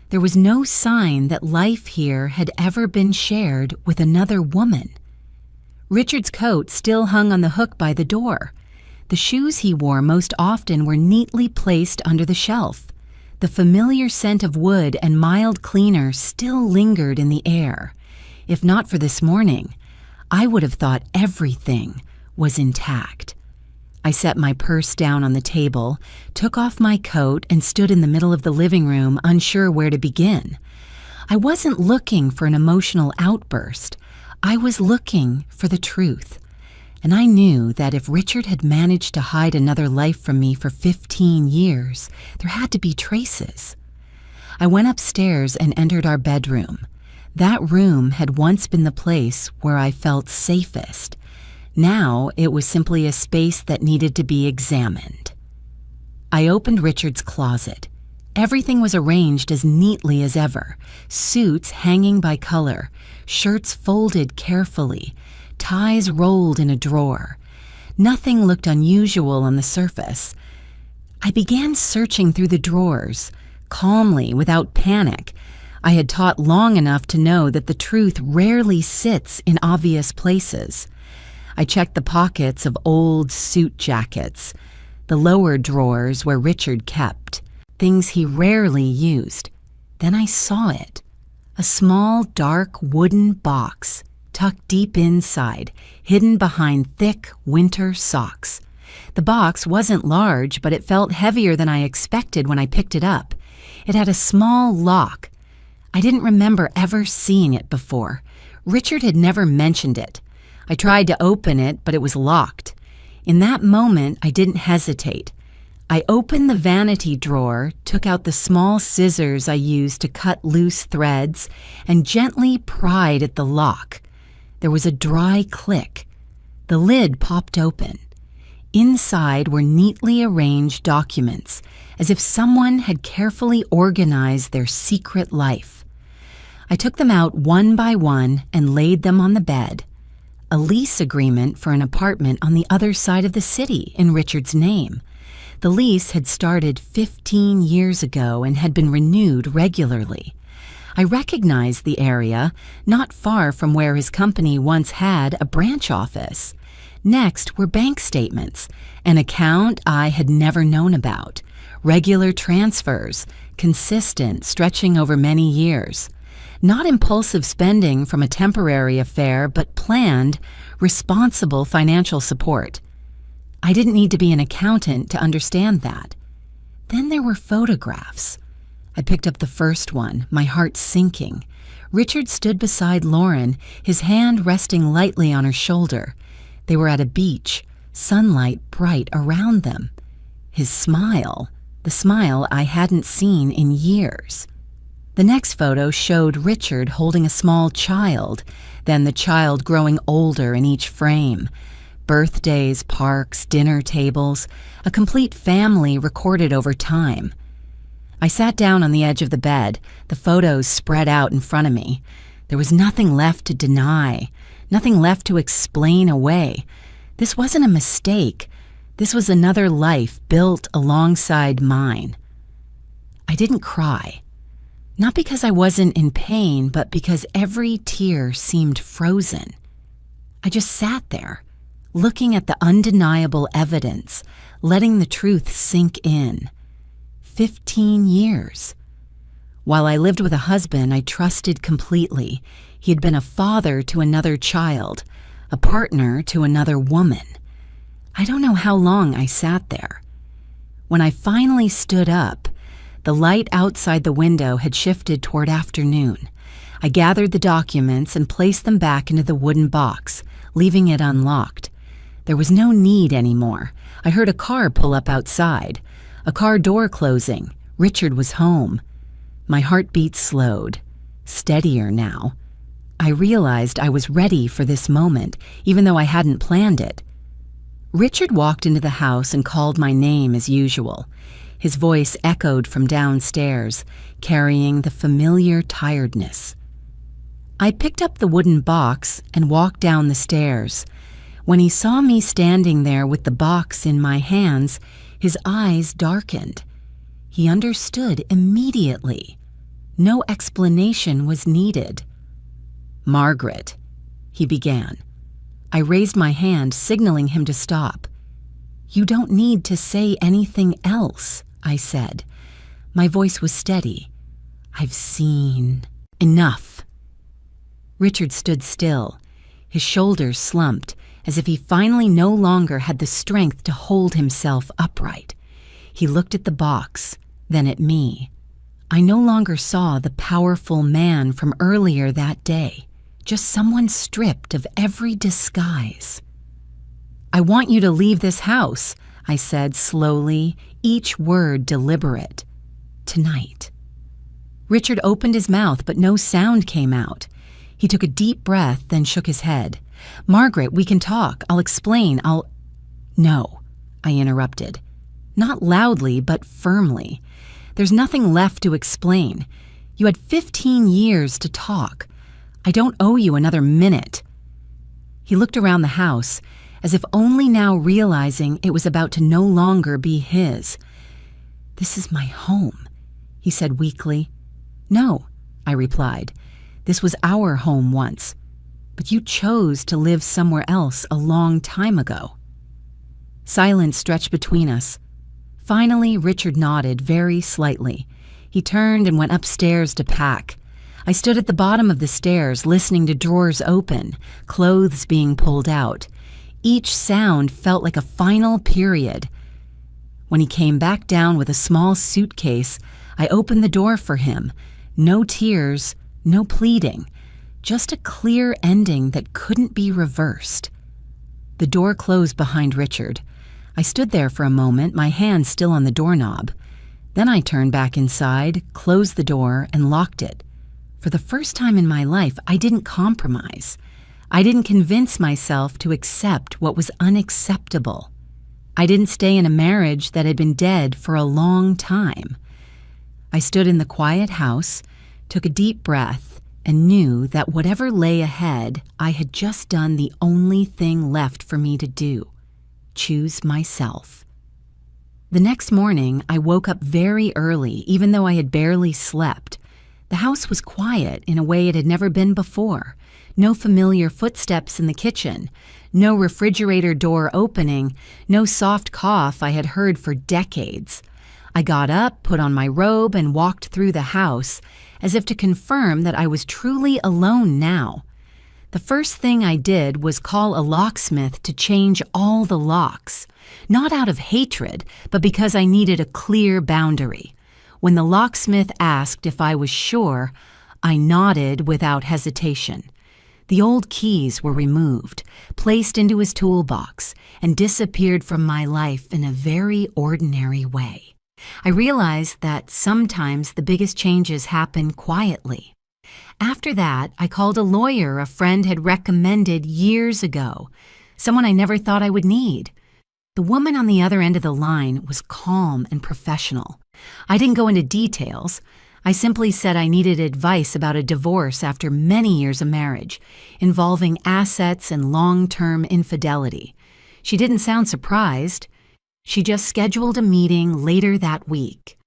There was no sign that life here had ever been shared with another woman. Richard's coat still hung on the hook by the door. The shoes he wore most often were neatly placed under the shelf. The familiar scent of wood and mild cleaner still lingered in the air. If not for this morning, I would have thought everything was intact. I set my purse down on the table, took off my coat, and stood in the middle of the living room, unsure where to begin. I wasn't looking for an emotional outburst. I was looking for the truth. And I knew that if Richard had managed to hide another life from me for 15 years, there had to be traces. I went upstairs and entered our bedroom. That room had once been the place where I felt safest. Now it was simply a space that needed to be examined. I opened Richard's closet. Everything was arranged as neatly as ever, suits hanging by color, shirts folded carefully, ties rolled in a drawer. Nothing looked unusual on the surface. I began searching through the drawers, calmly, without panic. I had taught long enough to know that the truth rarely sits in obvious places. I checked the pockets of old suit jackets, the lower drawers where Richard kept, things he rarely used. Then I saw it, A small, dark wooden box tucked deep inside, hidden behind thick winter socks. The box wasn't large, but it felt heavier than I expected when I picked it up. It had a small lock. I didn't remember ever seeing it before. Richard had never mentioned it. I tried to open it, but it was locked. In that moment, I didn't hesitate. I opened the vanity drawer, took out the small scissors I used to cut loose threads, and gently pried at the lock. There was a dry click. The lid popped open. Inside were neatly arranged documents, as if someone had carefully organized their secret life. I took them out one by one and laid them on the bed. A lease agreement for an apartment on the other side of the city in Richard's name. The lease had started 15 years ago and had been renewed regularly. I recognized the area, not far from where his company once had a branch office. Next were bank statements, an account I had never known about, regular transfers, consistent, stretching over many years. Not impulsive spending from a temporary affair, but planned, responsible financial support. I didn't need to be an accountant to understand that. Then there were photographs. I picked up the first one, my heart sinking. Richard stood beside Lauren, his hand resting lightly on her shoulder. They were at a beach, sunlight bright around them. His smile, the smile I hadn't seen in years. The next photo showed Richard holding a small child, then the child growing older in each frame. Birthdays, parks, dinner tables, a complete family recorded over time. I sat down on the edge of the bed, the photos spread out in front of me. There was nothing left to deny, nothing left to explain away. This wasn't a mistake. This was another life built alongside mine. I didn't cry. Not because I wasn't in pain, but because every tear seemed frozen. I just sat there, looking at the undeniable evidence, letting the truth sink in. 15 years. While I lived with a husband I trusted completely, he had been a father to another child, a partner to another woman. I don't know how long I sat there. When I finally stood up, the light outside the window had shifted toward afternoon. I gathered the documents and placed them back into the wooden box, leaving it unlocked. There was no need anymore. I heard a car pull up outside. A car door closing. Richard was home. My heartbeat slowed, steadier now. I realized I was ready for this moment, even though I hadn't planned it. Richard walked into the house and called my name as usual. His voice echoed from downstairs, carrying the familiar tiredness. I picked up the wooden box and walked down the stairs. When he saw me standing there with the box in my hands, his eyes darkened. He understood immediately. No explanation was needed. "Margaret," he began. I raised my hand, signaling him to stop. "You don't need to say anything else," I said. My voice was steady. "I've seen enough." Richard stood still. His shoulders slumped, as if he finally no longer had the strength to hold himself upright. He looked at the box, then at me. I no longer saw the powerful man from earlier that day, just someone stripped of every disguise. "I want you to leave this house," I said slowly, each word deliberate. "Tonight." Richard opened his mouth, but no sound came out. He took a deep breath, then shook his head. "Margaret, we can talk. I'll explain. No," I interrupted. Not loudly, but firmly. "There's nothing left to explain. You had 15 years to talk. I don't owe you another minute." He looked around the house, as if only now realizing it was about to no longer be his. "This is my home," he said weakly. "No," I replied. "This was our home once. But you chose to live somewhere else a long time ago." Silence stretched between us. Finally, Richard nodded very slightly. He turned and went upstairs to pack. I stood at the bottom of the stairs listening to drawers open, clothes being pulled out. Each sound felt like a final period. When he came back down with a small suitcase, I opened the door for him. No tears, no pleading, just a clear ending that couldn't be reversed. The door closed behind Richard. I stood there for a moment, my hand still on the doorknob. Then I turned back inside, closed the door, and locked it. For the first time in my life, I didn't compromise. I didn't convince myself to accept what was unacceptable. I didn't stay in a marriage that had been dead for a long time. I stood in the quiet house, took a deep breath, and knew that whatever lay ahead, I had just done the only thing left for me to do: choose myself. The next morning, I woke up very early, even though I had barely slept. The house was quiet in a way it had never been before. No familiar footsteps in the kitchen, no refrigerator door opening, no soft cough I had heard for decades. I got up, put on my robe, and walked through the house, as if to confirm that I was truly alone now. The first thing I did was call a locksmith to change all the locks, not out of hatred, but because I needed a clear boundary. When the locksmith asked if I was sure, I nodded without hesitation. The old keys were removed, placed into his toolbox, and disappeared from my life in a very ordinary way. I realized that sometimes the biggest changes happen quietly. After that, I called a lawyer a friend had recommended years ago, someone I never thought I would need. The woman on the other end of the line was calm and professional. I didn't go into details. I simply said I needed advice about a divorce after many years of marriage, involving assets and long-term infidelity. She didn't sound surprised. She just scheduled a meeting later that week.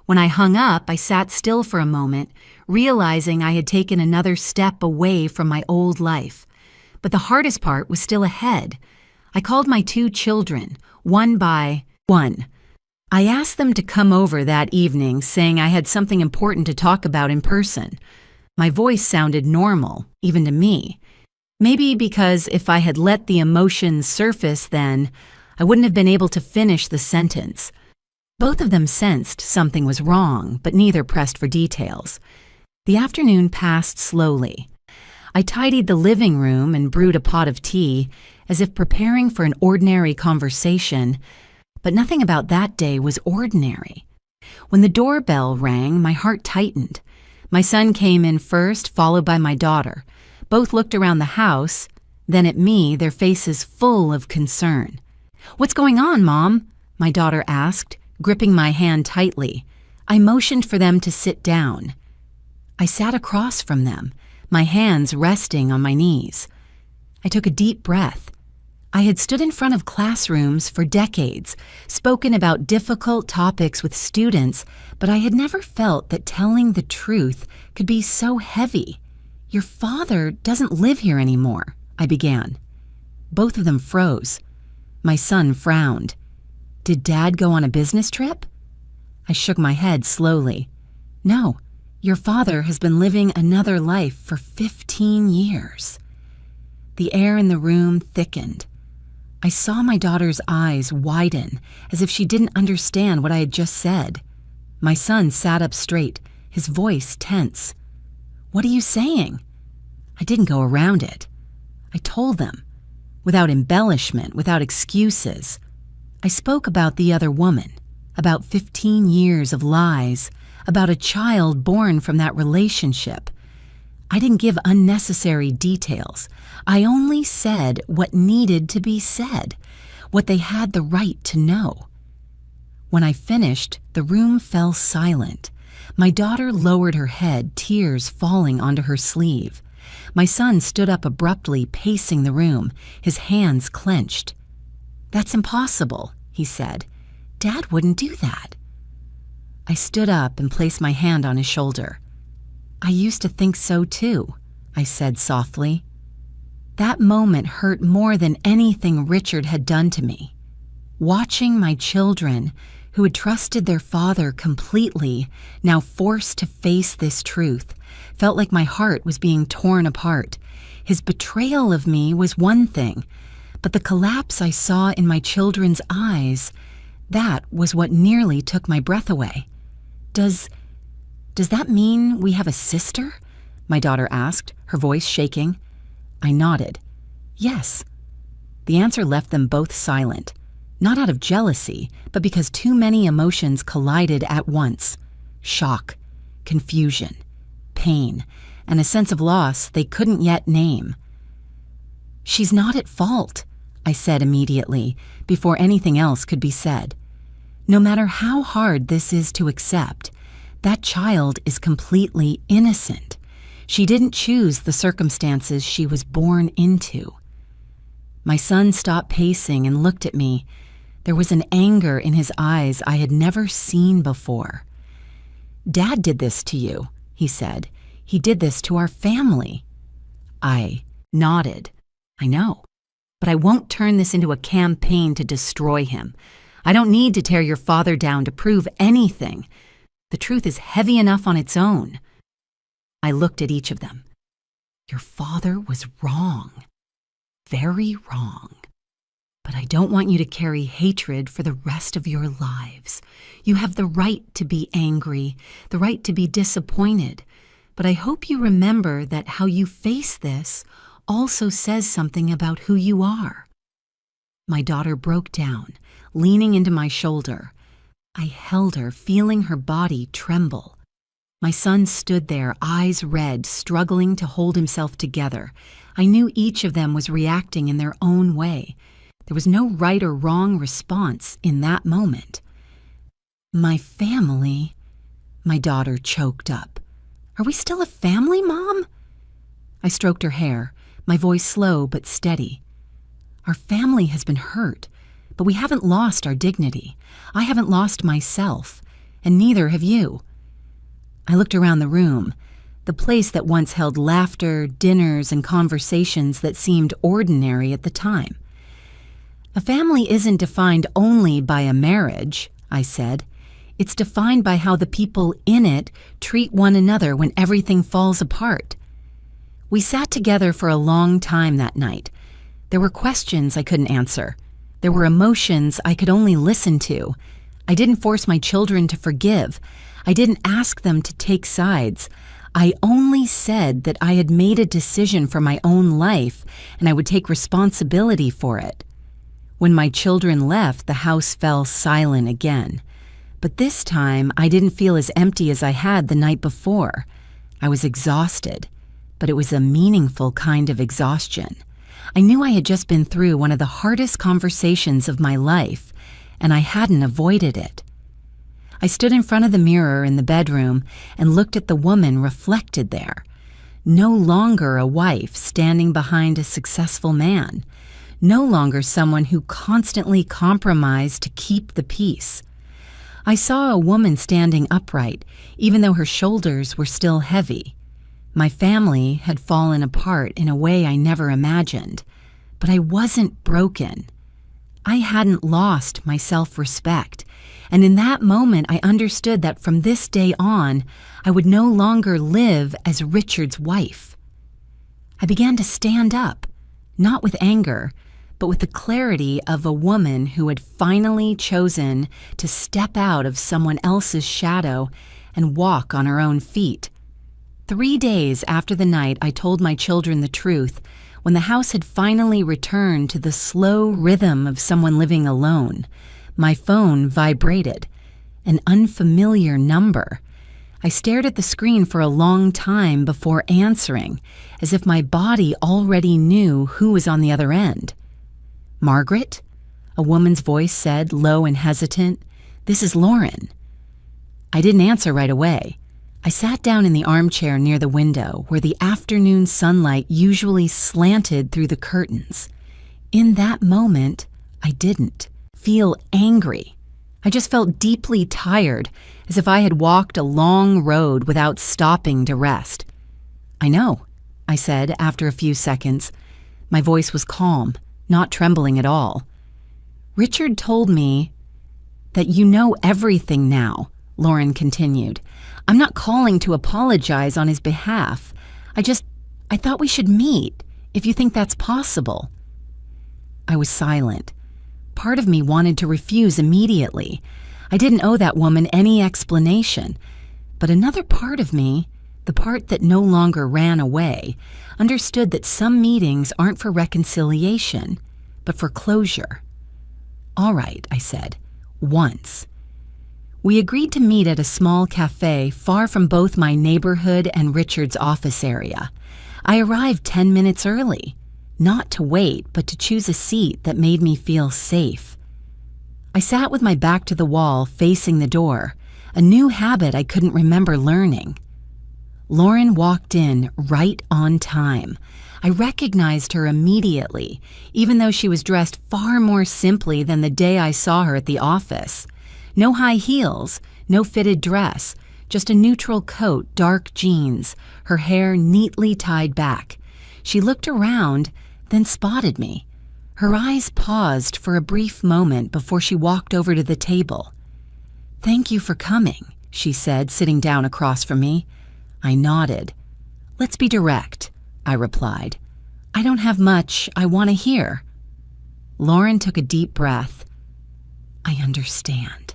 When I hung up, I sat still for a moment, realizing I had taken another step away from my old life. But the hardest part was still ahead. I called my 2 children, one by one. I asked them to come over that evening, saying I had something important to talk about in person. My voice sounded normal, even to me. Maybe because if I had let the emotions surface then, I wouldn't have been able to finish the sentence. Both of them sensed something was wrong, but neither pressed for details. The afternoon passed slowly. I tidied the living room and brewed a pot of tea, as if preparing for an ordinary conversation, but nothing about that day was ordinary. When the doorbell rang, my heart tightened. My son came in first, followed by my daughter. Both looked around the house, then at me, their faces full of concern. "What's going on, Mom?" my daughter asked, gripping my hand tightly. I motioned for them to sit down. I sat across from them, my hands resting on my knees. I took a deep breath. I had stood in front of classrooms for decades, spoken about difficult topics with students, but I had never felt that telling the truth could be so heavy. "Your father doesn't live here anymore," I began. Both of them froze. My son frowned. "Did Dad go on a business trip?" I shook my head slowly. "No, your father has been living another life for 15 years. The air in the room thickened. I saw my daughter's eyes widen, as if she didn't understand what I had just said. My son sat up straight, his voice tense. "What are you saying?" I didn't go around it. I told them, without embellishment, without excuses. I spoke about the other woman, about 15 years of lies, about a child born from that relationship. I didn't give unnecessary details. I only said what needed to be said, what they had the right to know. When I finished, the room fell silent. My daughter lowered her head, tears falling onto her sleeve. My son stood up abruptly, pacing the room, his hands clenched. "That's impossible," he said. "Dad wouldn't do that." I stood up and placed my hand on his shoulder. "I used to think so too," I said softly. That moment hurt more than anything Richard had done to me. Watching my children, who had trusted their father completely, now forced to face this truth, felt like my heart was being torn apart. His betrayal of me was one thing, but the collapse I saw in my children's eyes, that was what nearly took my breath away. Does that mean we have a sister? My daughter asked, her voice shaking. I nodded. Yes. The answer left them both silent, not out of jealousy, but because too many emotions collided at once. Shock, confusion, pain, and a sense of loss they couldn't yet name. She's not at fault, I said immediately, before anything else could be said. No matter how hard this is to accept, that child is completely innocent. She didn't choose the circumstances she was born into. My son stopped pacing and looked at me. There was an anger in his eyes I had never seen before. Dad did this to you, he said. He did this to our family. I nodded. I know, but I won't turn this into a campaign to destroy him. I don't need to tear your father down to prove anything. The truth is heavy enough on its own. I looked at each of them. Your father was wrong. Very wrong. But I don't want you to carry hatred for the rest of your lives. You have the right to be angry, the right to be disappointed. But I hope you remember that how you face this also says something about who you are. My daughter broke down, leaning into my shoulder. I held her, feeling her body tremble. My son stood there, eyes red, struggling to hold himself together. I knew each of them was reacting in their own way. There was no right or wrong response in that moment. My family, my daughter choked up. Are we still a family, Mom? I stroked her hair, my voice slow but steady. Our family has been hurt, but we haven't lost our dignity. I haven't lost myself, and neither have you. I looked around the room, the place that once held laughter, dinners, and conversations that seemed ordinary at the time. A family isn't defined only by a marriage, I said. It's defined by how the people in it treat one another when everything falls apart. We sat together for a long time that night. There were questions I couldn't answer. There were emotions I could only listen to. I didn't force my children to forgive. I didn't ask them to take sides. I only said that I had made a decision for my own life and I would take responsibility for it. When my children left, the house fell silent again. But this time, I didn't feel as empty as I had the night before. I was exhausted, but it was a meaningful kind of exhaustion. I knew I had just been through one of the hardest conversations of my life, and I hadn't avoided it. I stood in front of the mirror in the bedroom and looked at the woman reflected there. No longer a wife standing behind a successful man. No longer someone who constantly compromised to keep the peace. I saw a woman standing upright, even though her shoulders were still heavy. My family had fallen apart in a way I never imagined, but I wasn't broken. I hadn't lost my self-respect, and in that moment I understood that from this day on, I would no longer live as Richard's wife. I began to stand up, not with anger, but with the clarity of a woman who had finally chosen to step out of someone else's shadow and walk on her own feet. 3 days after the night I told my children the truth, when the house had finally returned to the slow rhythm of someone living alone, my phone vibrated. An unfamiliar number. I stared at the screen for a long time before answering, as if my body already knew who was on the other end. Margaret? A woman's voice said, low and hesitant. This is Lauren. I didn't answer right away. I sat down in the armchair near the window where the afternoon sunlight usually slanted through the curtains. In that moment, I didn't feel angry. I just felt deeply tired, as if I had walked a long road without stopping to rest. I know, I said after a few seconds. My voice was calm, not trembling at all. Richard told me, That you know everything now, Lauren continued. I'm not calling to apologize on his behalf. I thought we should meet, if you think that's possible. I was silent. Part of me wanted to refuse immediately. I didn't owe that woman any explanation. But another part of me, the part that no longer ran away, understood that some meetings aren't for reconciliation, but for closure. All right, I said, once. We agreed to meet at a small cafe far from both my neighborhood and Richard's office area. I arrived 10 minutes early, not to wait, but to choose a seat that made me feel safe. I sat with my back to the wall, facing the door, a new habit I couldn't remember learning. Lauren walked in right on time. I recognized her immediately, even though she was dressed far more simply than the day I saw her at the office. No high heels, no fitted dress, just a neutral coat, dark jeans, her hair neatly tied back. She looked around, then spotted me. Her eyes paused for a brief moment before she walked over to the table. "Thank you for coming," she said, sitting down across from me. I nodded. "Let's be direct," I replied. "I don't have much I want to hear." Lauren took a deep breath. "I understand."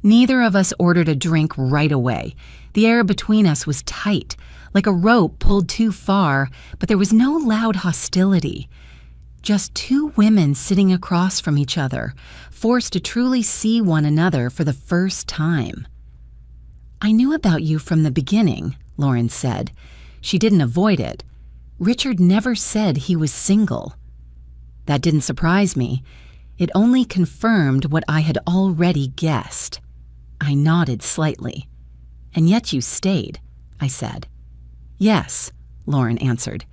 Neither of us ordered a drink right away. The air between us was tight, like a rope pulled too far, but there was no loud hostility. Just two women sitting across from each other, forced to truly see one another for the first time. "I knew about you from the beginning," Lauren said. She didn't avoid it. "Richard never said he was single." That didn't surprise me. It only confirmed what I had already guessed. I nodded slightly. "And yet you stayed," I said. "Yes," Lauren answered.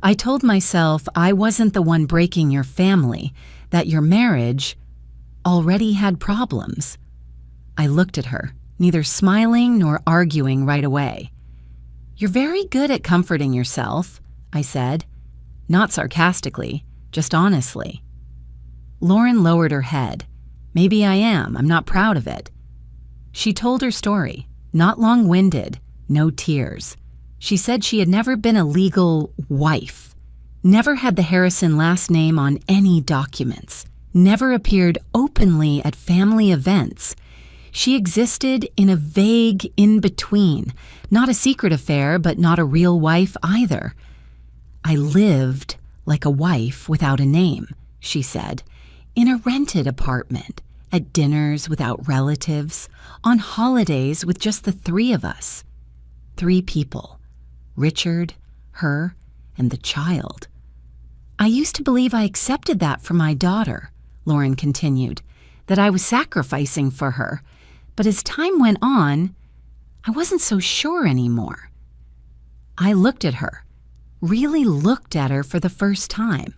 "I told myself I wasn't the one breaking your family, that your marriage already had problems." I looked at her, neither smiling nor arguing right away. "You're very good at comforting yourself," I said. Not sarcastically, just honestly. Lauren lowered her head. "Maybe I am. I'm not proud of it." She told her story, not long-winded, no tears. She said she had never been a legal wife, never had the Harrison last name on any documents, never appeared openly at family events. She existed in a vague in-between, not a secret affair, but not a real wife either. "I lived like a wife without a name," she said, "in a rented apartment, at dinners without relatives, on holidays with just the three of us. 3 people, Richard, her, and the child. I used to believe I accepted that for my daughter," Lauren continued, "that I was sacrificing for her. But as time went on, I wasn't so sure anymore." I looked at her, really looked at her for the first time,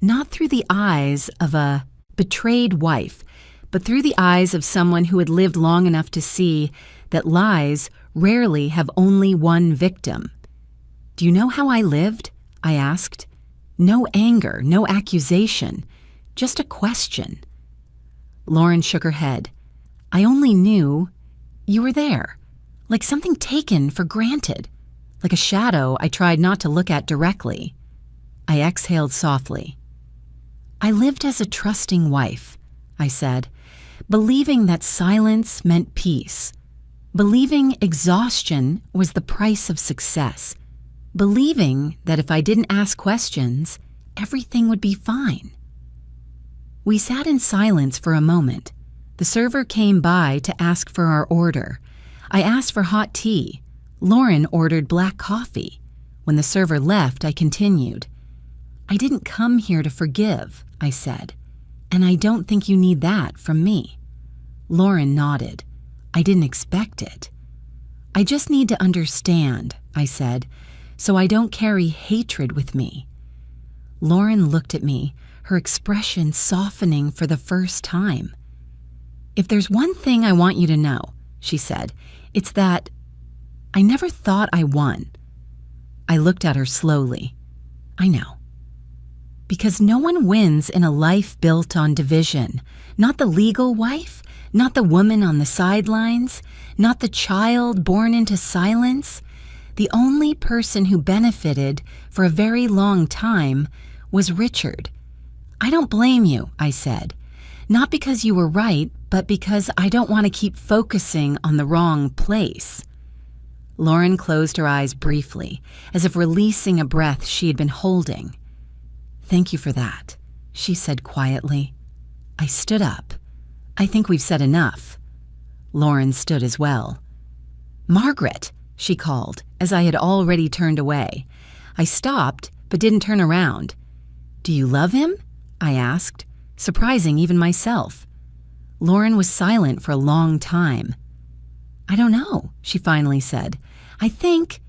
not through the eyes of a betrayed wife, but through the eyes of someone who had lived long enough to see that lies rarely have only one victim. "Do you know how I lived?" I asked. No anger, no accusation, just a question. Lauren shook her head. "I only knew you were there, like something taken for granted, like a shadow I tried not to look at directly." I exhaled softly. "I lived as a trusting wife," I said, "believing that silence meant peace, believing exhaustion was the price of success, believing that if I didn't ask questions, everything would be fine." We sat in silence for a moment. The server came by to ask for our order. I asked for hot tea. Lauren ordered black coffee. When the server left, I continued. "I didn't come here to forgive," I said, "and I don't think you need that from me." Lauren nodded. "I didn't expect it." "I just need to understand," I said, "so I don't carry hatred with me." Lauren looked at me, her expression softening for the first time. "If there's one thing I want you to know," she said, "it's that I never thought I won." I looked at her slowly. "I know." Because no one wins in a life built on division. Not the legal wife, not the woman on the sidelines, not the child born into silence. The only person who benefited for a very long time was Richard. I don't blame you, I said. Not because you were right, but because I don't want to keep focusing on the wrong place. Lauren closed her eyes briefly, as if releasing a breath she had been holding. Thank you for that, she said quietly. I stood up. I think we've said enough. Lauren stood as well. Margaret, she called, as I had already turned away. I stopped, but didn't turn around. Do you love him? I asked, surprising even myself. Lauren was silent for a long time. I don't know, she finally said. I think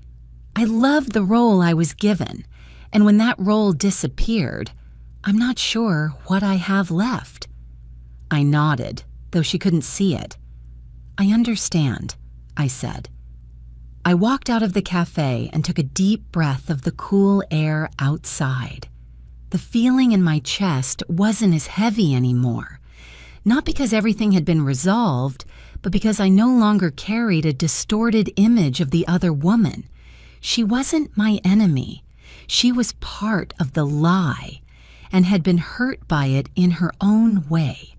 I loved the role I was given, and when that role disappeared, I'm not sure what I have left. I nodded, though she couldn't see it. I understand, I said. I walked out of the cafe and took a deep breath of the cool air outside. The feeling in my chest wasn't as heavy anymore. Not because everything had been resolved, but because I no longer carried a distorted image of the other woman. She wasn't my enemy. She was part of the lie and had been hurt by it in her own way.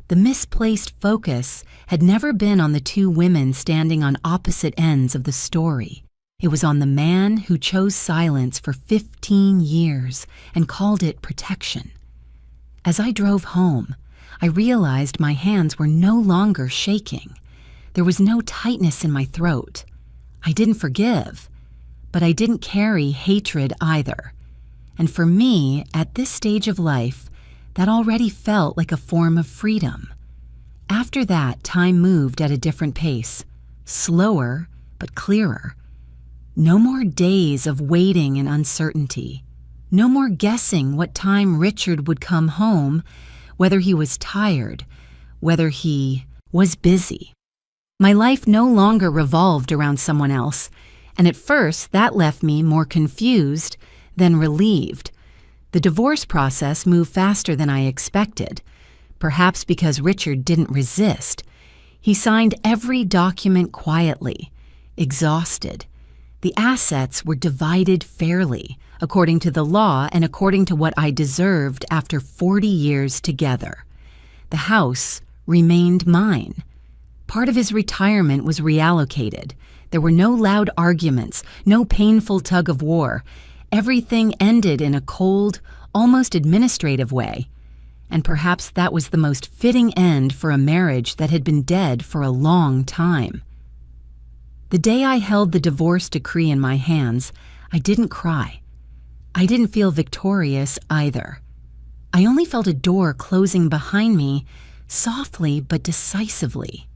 The misplaced focus had never been on the two women standing on opposite ends of the story. It was on the man who chose silence for 15 years and called it protection. As I drove home, I realized my hands were no longer shaking. There was no tightness in my throat. I didn't forgive, but I didn't carry hatred either. And for me, at this stage of life, that already felt like a form of freedom. After that, time moved at a different pace, slower but clearer. No more days of waiting and uncertainty. No more guessing what time Richard would come home, whether he was tired, whether he was busy. My life no longer revolved around someone else, and at first that left me more confused than relieved. The divorce process moved faster than I expected, perhaps because Richard didn't resist. He signed every document quietly, exhausted. The assets were divided fairly, according to the law and according to what I deserved after 40 years together. The house remained mine. Part of his retirement was reallocated. There were no loud arguments, no painful tug of war. Everything ended in a cold, almost administrative way. And perhaps that was the most fitting end for a marriage that had been dead for a long time. The day I held the divorce decree in my hands, I didn't cry. I didn't feel victorious either. I only felt a door closing behind me, softly but decisively.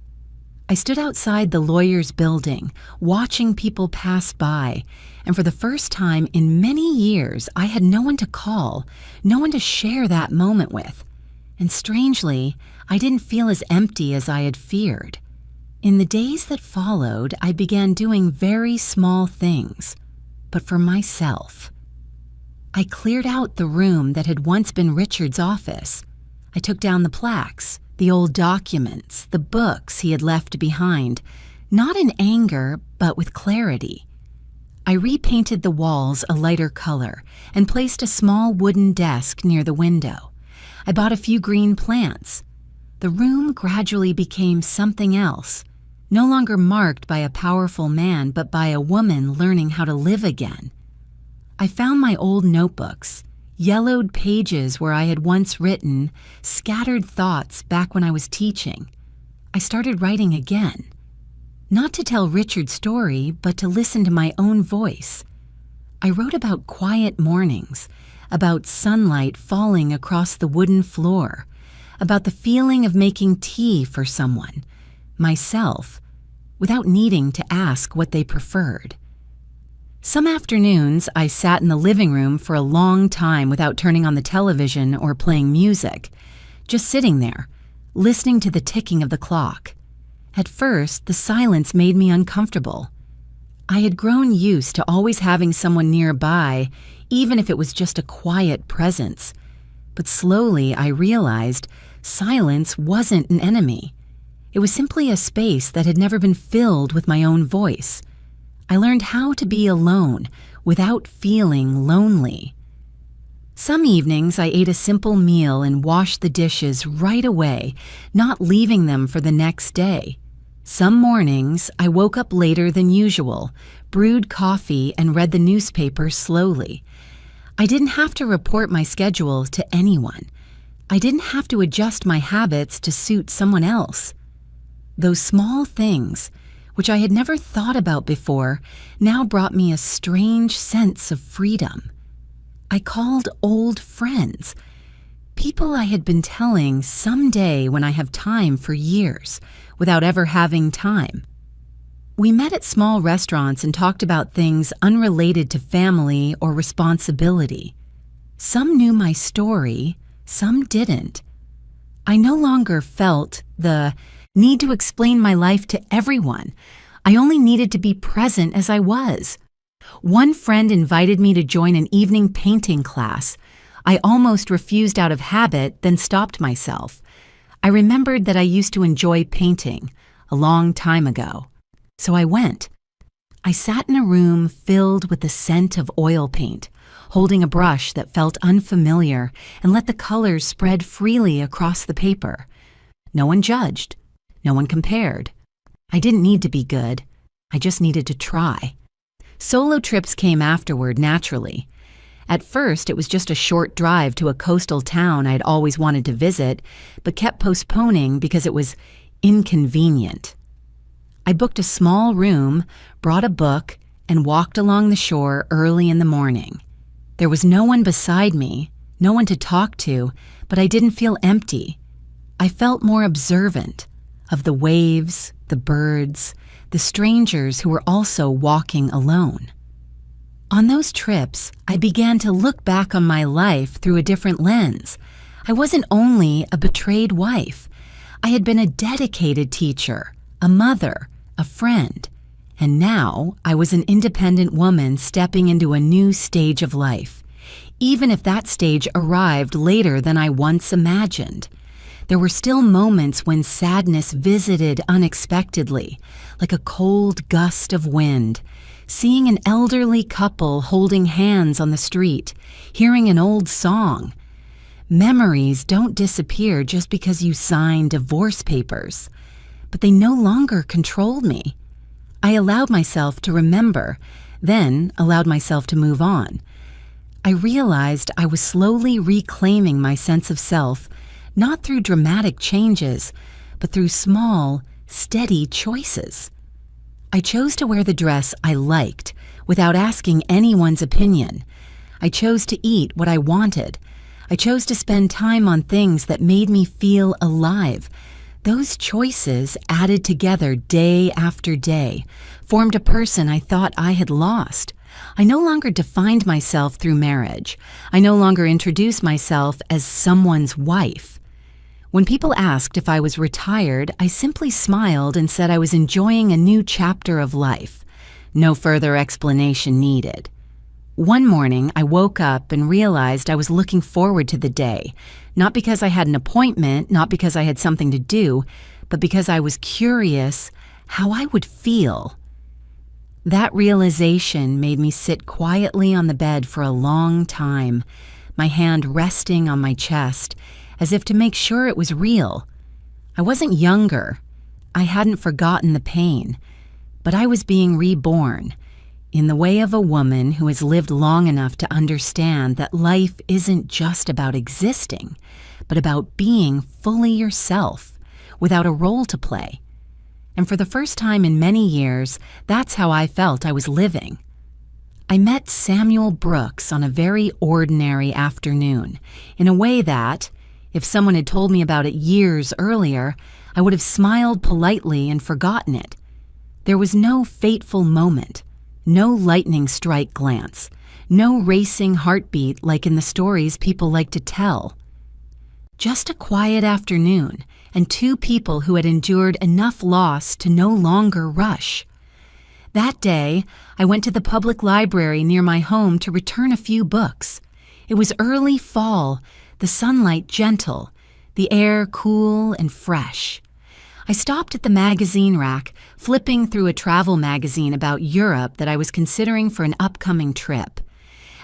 I stood outside the lawyer's building, watching people pass by, and for the first time in many years, I had no one to call, no one to share that moment with. And strangely, I didn't feel as empty as I had feared. In the days that followed, I began doing very small things, but for myself. I cleared out the room that had once been Richard's office. I took down the plaques, the old documents, the books he had left behind, not in anger, but with clarity. I repainted the walls a lighter color and placed a small wooden desk near the window. I bought a few green plants. The room gradually became something else, no longer marked by a powerful man, but by a woman learning how to live again. I found my old notebooks, yellowed pages where I had once written, scattered thoughts back when I was teaching. I started writing again. Not to tell Richard's story, but to listen to my own voice. I wrote about quiet mornings, about sunlight falling across the wooden floor, about the feeling of making tea for someone, myself, without needing to ask what they preferred. Some afternoons, I sat in the living room for a long time without turning on the television or playing music, just sitting there, listening to the ticking of the clock. At first, the silence made me uncomfortable. I had grown used to always having someone nearby, even if it was just a quiet presence. But slowly I realized silence wasn't an enemy. It was simply a space that had never been filled with my own voice. I learned how to be alone without feeling lonely. Some evenings I ate a simple meal and washed the dishes right away, not leaving them for the next day. Some mornings I woke up later than usual, brewed coffee, and read the newspaper slowly. I didn't have to report my schedule to anyone. I didn't have to adjust my habits to suit someone else. Those small things, which I had never thought about before, now brought me a strange sense of freedom. I called old friends, people I had been telling someday when I have time for years, without ever having time. We met at small restaurants and talked about things unrelated to family or responsibility. Some knew my story, some didn't. I no longer felt the need to explain my life to everyone. I only needed to be present as I was. One friend invited me to join an evening painting class. I almost refused out of habit, then stopped myself. I remembered that I used to enjoy painting a long time ago. So I went. I sat in a room filled with the scent of oil paint, holding a brush that felt unfamiliar, and let the colors spread freely across the paper. No one judged. No one compared. I didn't need to be good. I just needed to try. Solo trips came afterward naturally. At first, it was just a short drive to a coastal town I'd always wanted to visit, but kept postponing because it was inconvenient. I booked a small room, brought a book, and walked along the shore early in the morning. There was no one beside me, no one to talk to, but I didn't feel empty. I felt more observant of the waves, the birds, the strangers who were also walking alone. On those trips, I began to look back on my life through a different lens. I wasn't only a betrayed wife. I had been a dedicated teacher, a mother, a friend, and now I was an independent woman stepping into a new stage of life, even if that stage arrived later than I once imagined. There were still moments when sadness visited unexpectedly, like a cold gust of wind, seeing an elderly couple holding hands on the street, hearing an old song. Memories don't disappear just because you sign divorce papers, but they no longer controlled me. I allowed myself to remember, then allowed myself to move on. I realized I was slowly reclaiming my sense of self, not through dramatic changes, but through small, steady choices. I chose to wear the dress I liked without asking anyone's opinion. I chose to eat what I wanted. I chose to spend time on things that made me feel alive. Those choices, added together day after day, formed a person I thought I had lost. I no longer defined myself through marriage. I no longer introduced myself as someone's wife. When people asked if I was retired, I simply smiled and said I was enjoying a new chapter of life. No further explanation needed. One morning, I woke up and realized I was looking forward to the day, not because I had an appointment, not because I had something to do, but because I was curious how I would feel. That realization made me sit quietly on the bed for a long time, my hand resting on my chest, as if to make sure it was real. I wasn't younger. I hadn't forgotten the pain, but I was being reborn in the way of a woman who has lived long enough to understand that life isn't just about existing, but about being fully yourself, without a role to play. And for the first time in many years, that's how I felt I was living. I met Samuel Brooks on a very ordinary afternoon, in a way that, if someone had told me about it years earlier, I would have smiled politely and forgotten it. There was no fateful moment, no lightning strike glance, no racing heartbeat like in the stories people like to tell. Just a quiet afternoon and two people who had endured enough loss to no longer rush. That day, I went to the public library near my home to return a few books. It was early fall, the sunlight gentle, the air cool and fresh. I stopped at the magazine rack, flipping through a travel magazine about Europe that I was considering for an upcoming trip.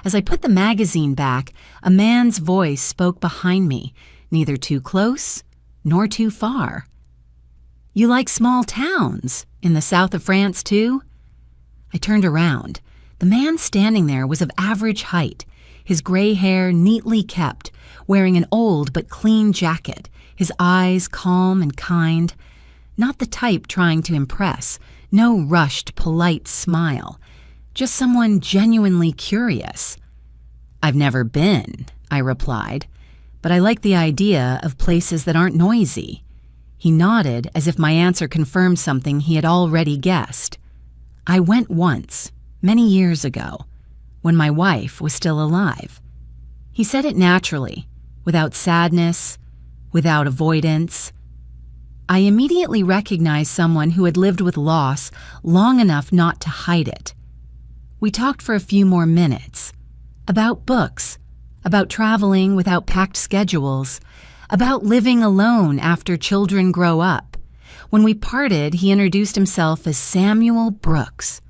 As I put the magazine back, a man's voice spoke behind me, neither too close nor too far. "You like small towns? In the south of France, too?" I turned around. The man standing there was of average height, his gray hair neatly kept, wearing an old but clean jacket, his eyes calm and kind. Not the type trying to impress, no rushed, polite smile. Just someone genuinely curious. "I've never been," I replied, "but I like the idea of places that aren't noisy." He nodded as if my answer confirmed something he had already guessed. "I went once, many years ago, when my wife was still alive." He said it naturally, without sadness, without avoidance. I immediately recognized someone who had lived with loss long enough not to hide it. We talked for a few more minutes, about books, about traveling without packed schedules, about living alone after children grow up. When we parted, he introduced himself as Samuel Brooks.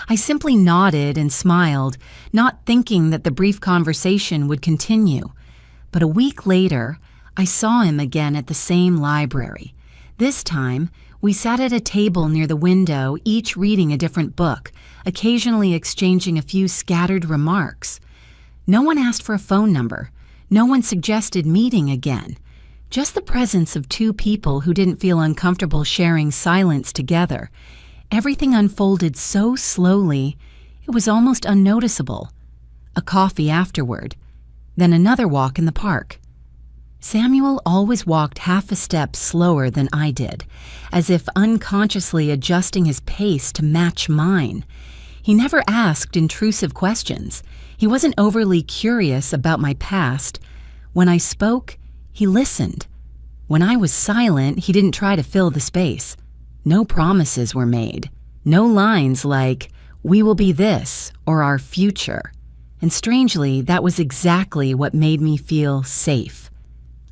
I simply nodded and smiled, not thinking that the brief conversation would continue. But a week later, I saw him again at the same library. This time, we sat at a table near the window, each reading a different book, occasionally exchanging a few scattered remarks. No one asked for a phone number. No one suggested meeting again. Just the presence of two people who didn't feel uncomfortable sharing silence together. Everything unfolded so slowly, it was almost unnoticeable. A coffee afterward, then another walk in the park. Samuel always walked half a step slower than I did, as if unconsciously adjusting his pace to match mine. He never asked intrusive questions. He wasn't overly curious about my past. When I spoke, he listened. When I was silent, he didn't try to fill the space. No promises were made. No lines like, "We will be this," or "our future." And strangely, that was exactly what made me feel safe.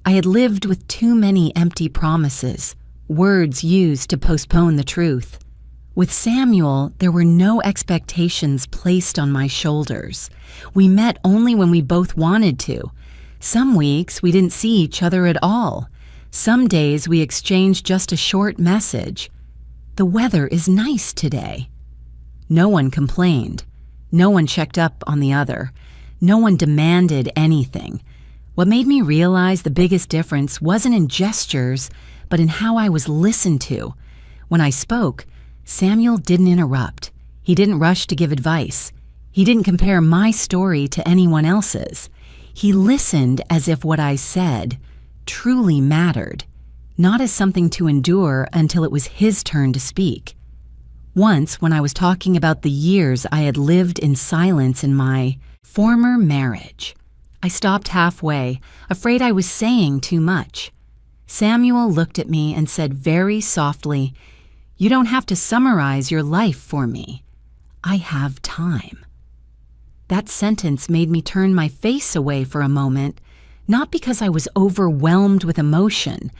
I had lived with too many empty promises, words used to postpone the truth. With Samuel, there were no expectations placed on my shoulders. We met only when we both wanted to. Some weeks we didn't see each other at all. Some days we exchanged just a short message. "The weather is nice today." No one complained. No one checked up on the other. No one demanded anything. What made me realize the biggest difference wasn't in gestures, but in how I was listened to. When I spoke, Samuel didn't interrupt. He didn't rush to give advice. He didn't compare my story to anyone else's. He listened as if what I said truly mattered, not as something to endure until it was his turn to speak. Once, when I was talking about the years I had lived in silence in my former marriage, I stopped halfway, afraid I was saying too much. Samuel looked at me and said very softly, "You don't have to summarize your life for me. I have time." That sentence made me turn my face away for a moment, not because I was overwhelmed with emotion,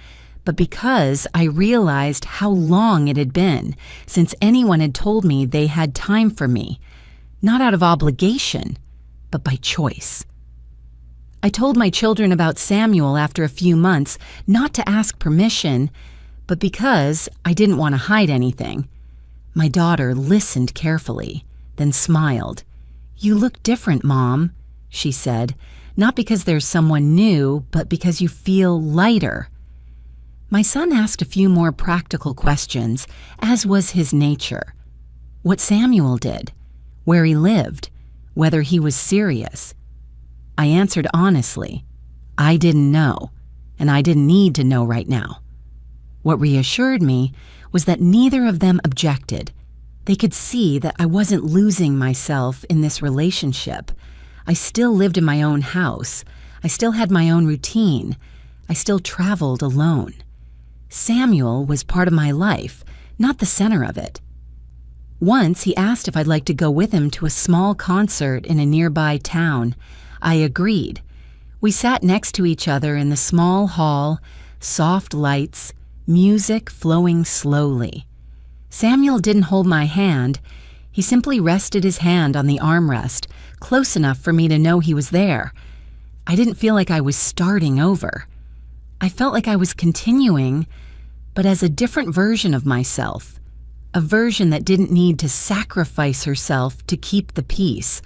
but because I realized how long it had been since anyone had told me they had time for me, not out of obligation, but by choice. I told my children about Samuel after a few months, not to ask permission, but because I didn't want to hide anything. My daughter listened carefully, then smiled. "You look different, Mom," she said, "not because there's someone new, but because you feel lighter." My son asked a few more practical questions, as was his nature. What Samuel did, where he lived, whether he was serious. I answered honestly. I didn't know, and I didn't need to know right now. What reassured me was that neither of them objected. They could see that I wasn't losing myself in this relationship. I still lived in my own house. I still had my own routine. I still traveled alone. Samuel was part of my life, not the center of it. Once he asked if I'd like to go with him to a small concert in a nearby town. I agreed. We sat next to each other in the small hall, soft lights, music flowing slowly. Samuel didn't hold my hand. He simply rested his hand on the armrest, close enough for me to know he was there. I didn't feel like I was starting over. I felt like I was continuing, but as a different version of myself, a version that didn't need to sacrifice herself to keep the peace,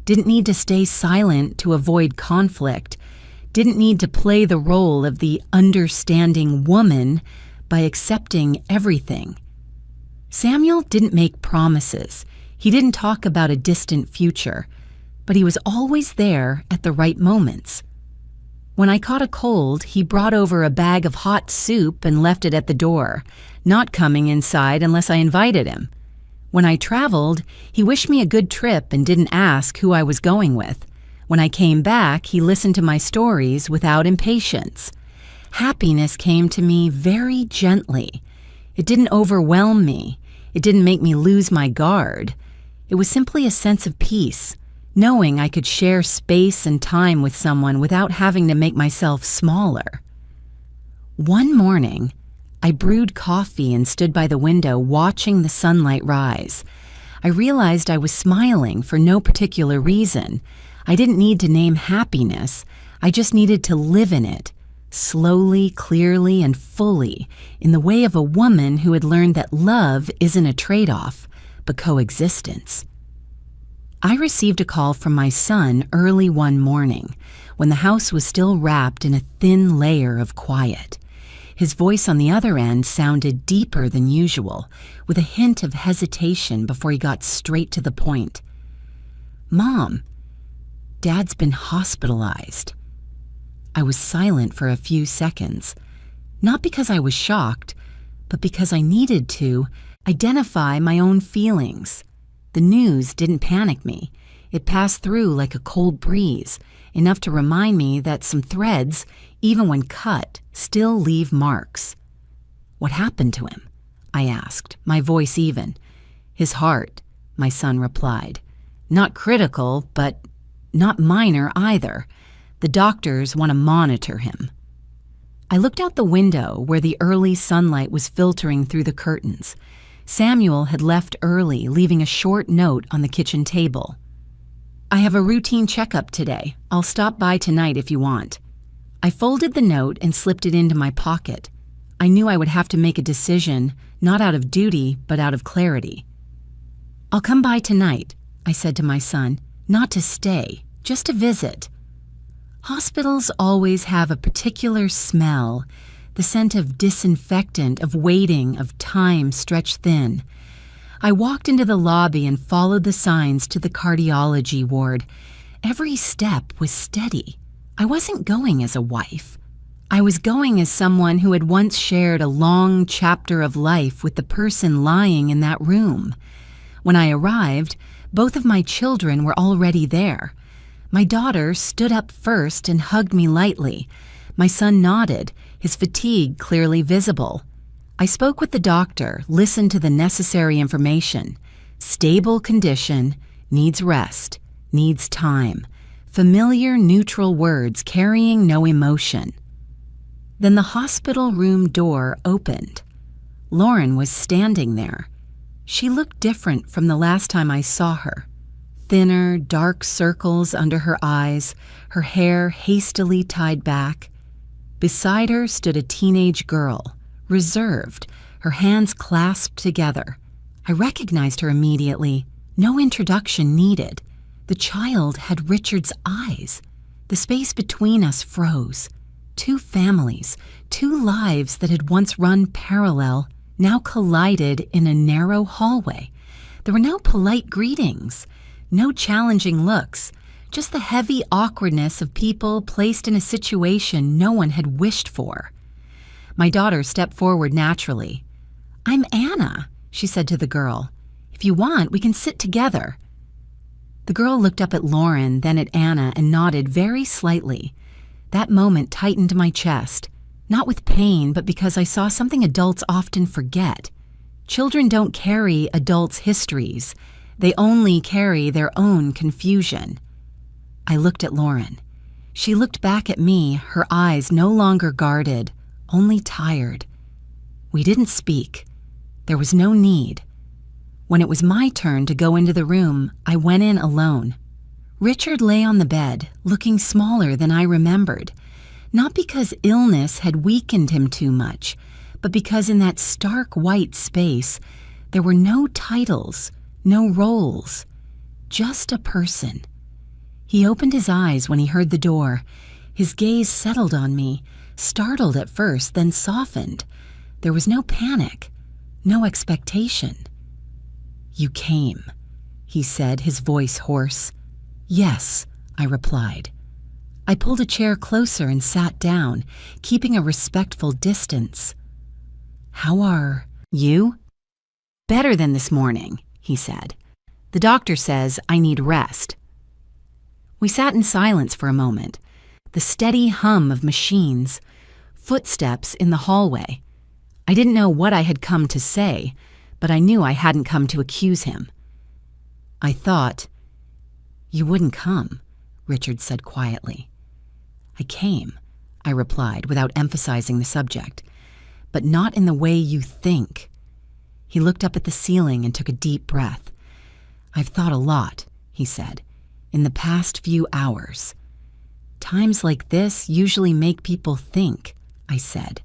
didn't need to stay silent to avoid conflict, didn't need to play the role of the understanding woman by accepting everything. Samuel didn't make promises. He didn't talk about a distant future, but he was always there at the right moments. When I caught a cold, he brought over a bag of hot soup and left it at the door, not coming inside unless I invited him. When I traveled, he wished me a good trip and didn't ask who I was going with. When I came back, he listened to my stories without impatience. Happiness came to me very gently. It didn't overwhelm me. It didn't make me lose my guard. It was simply a sense of peace, knowing I could share space and time with someone without having to make myself smaller. One morning, I brewed coffee and stood by the window watching the sunlight rise. I realized I was smiling for no particular reason. I didn't need to name happiness. I just needed to live in it, slowly, clearly, and fully, in the way of a woman who had learned that love isn't a trade-off, but coexistence. I received a call from my son early one morning, when the house was still wrapped in a thin layer of quiet. His voice on the other end sounded deeper than usual, with a hint of hesitation before he got straight to the point. "Mom, Dad's been hospitalized." I was silent for a few seconds, not because I was shocked, but because I needed to identify my own feelings. The news didn't panic me. It passed through like a cold breeze, enough to remind me that some threads, even when cut, still leave marks. "What happened to him?" I asked, my voice even. "His heart," my son replied. "Not critical, but not minor either. The doctors want to monitor him." I looked out the window where the early sunlight was filtering through the curtains. Samuel had left early, leaving a short note on the kitchen table. "I have a routine checkup today. I'll stop by tonight if you want." I folded the note and slipped it into my pocket. I knew I would have to make a decision, not out of duty, but out of clarity. "I'll come by tonight," I said to my son, "not to stay, just to visit." Hospitals always have a particular smell, the scent of disinfectant, of waiting, of time stretched thin. I walked into the lobby and followed the signs to the cardiology ward. Every step was steady. I wasn't going as a wife. I was going as someone who had once shared a long chapter of life with the person lying in that room. When I arrived, both of my children were already there. My daughter stood up first and hugged me lightly. My son nodded, his fatigue clearly visible. I spoke with the doctor, listened to the necessary information. Stable condition, needs rest, needs time. Familiar, neutral words carrying no emotion. Then the hospital room door opened. Lauren was standing there. She looked different from the last time I saw her. Thinner, dark circles under her eyes, her hair hastily tied back. Beside her stood a teenage girl, reserved, her hands clasped together. I recognized her immediately. No introduction needed. The child had Richard's eyes. The space between us froze. Two families, two lives that had once run parallel, now collided in a narrow hallway. There were no polite greetings, no challenging looks, just the heavy awkwardness of people placed in a situation no one had wished for. My daughter stepped forward naturally. "I'm Anna," she said to the girl. "If you want, we can sit together." The girl looked up at Lauren, then at Anna, and nodded very slightly. That moment tightened my chest, not with pain, but because I saw something adults often forget: Children don't carry adults' histories. They only carry their own confusion. I looked at Lauren. She looked back at me, her eyes no longer guarded, only tired. We didn't speak. There was no need. When it was my turn to go into the room, I went in alone. Richard lay on the bed, looking smaller than I remembered, not because illness had weakened him too much, but because in that stark white space, there were no titles, no roles, just a person. He opened his eyes when he heard the door. His gaze settled on me, startled at first, then softened. There was no panic, no expectation. "You came," he said, his voice hoarse. "Yes," I replied. I pulled a chair closer and sat down, keeping a respectful distance. "How are you?" "Better than this morning," he said. "The doctor says I need rest." We sat in silence for a moment, the steady hum of machines, footsteps in the hallway. I didn't know what I had come to say, but I knew I hadn't come to accuse him. I thought, "You wouldn't come," Richard said quietly. "I came," I replied without emphasizing the subject, "but not in the way you think." He looked up at the ceiling and took a deep breath. "I've thought a lot," he said, "in the past few hours. Times like this usually make people think," I said.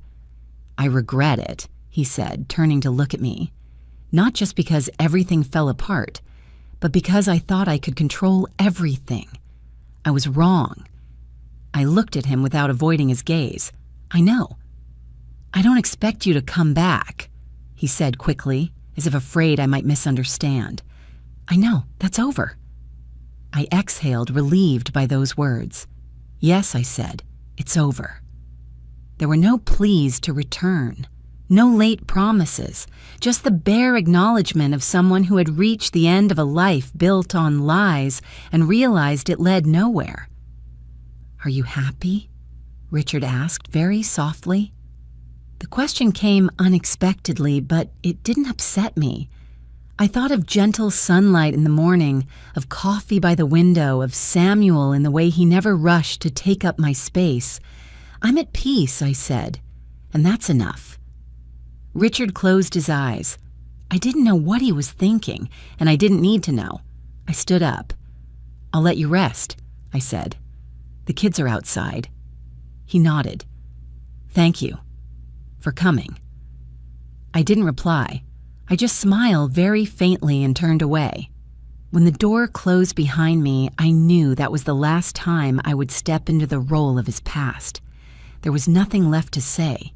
"I regret it," he said, turning to look at me. "Not just because everything fell apart, but because I thought I could control everything. I was wrong." I looked at him without avoiding his gaze. "I know." "I don't expect you to come back," he said quickly, as if afraid I might misunderstand. "I know, that's over." I exhaled, relieved by those words. "Yes," I said, "it's over." There were no pleas to return, no late promises, just the bare acknowledgement of someone who had reached the end of a life built on lies and realized it led nowhere. "Are you happy?" Richard asked very softly. The question came unexpectedly, but it didn't upset me. I thought of gentle sunlight in the morning, of coffee by the window, of Samuel in the way he never rushed to take up my space. "I'm at peace," I said, "and that's enough." Richard closed his eyes. I didn't know what he was thinking, and I didn't need to know. I stood up. "I'll let you rest," I said. "The kids are outside." He nodded. "Thank you for coming." I didn't reply. I just smiled very faintly and turned away. When the door closed behind me, I knew that was the last time I would step into the role of his past. There was nothing left to say.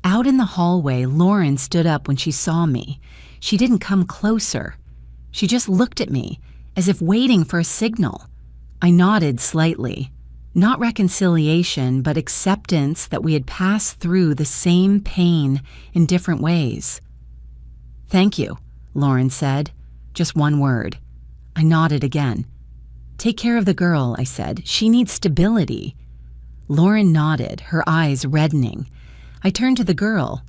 Out in the hallway, Lauren stood up when she saw me. She didn't come closer. She just looked at me, as if waiting for a signal. I nodded slightly. Not reconciliation, but acceptance that we had passed through the same pain in different ways. "Thank you," Lauren said. Just one word. I nodded again. "Take care of the girl," I said. "She needs stability." Lauren nodded, her eyes reddening. I turned to the girl.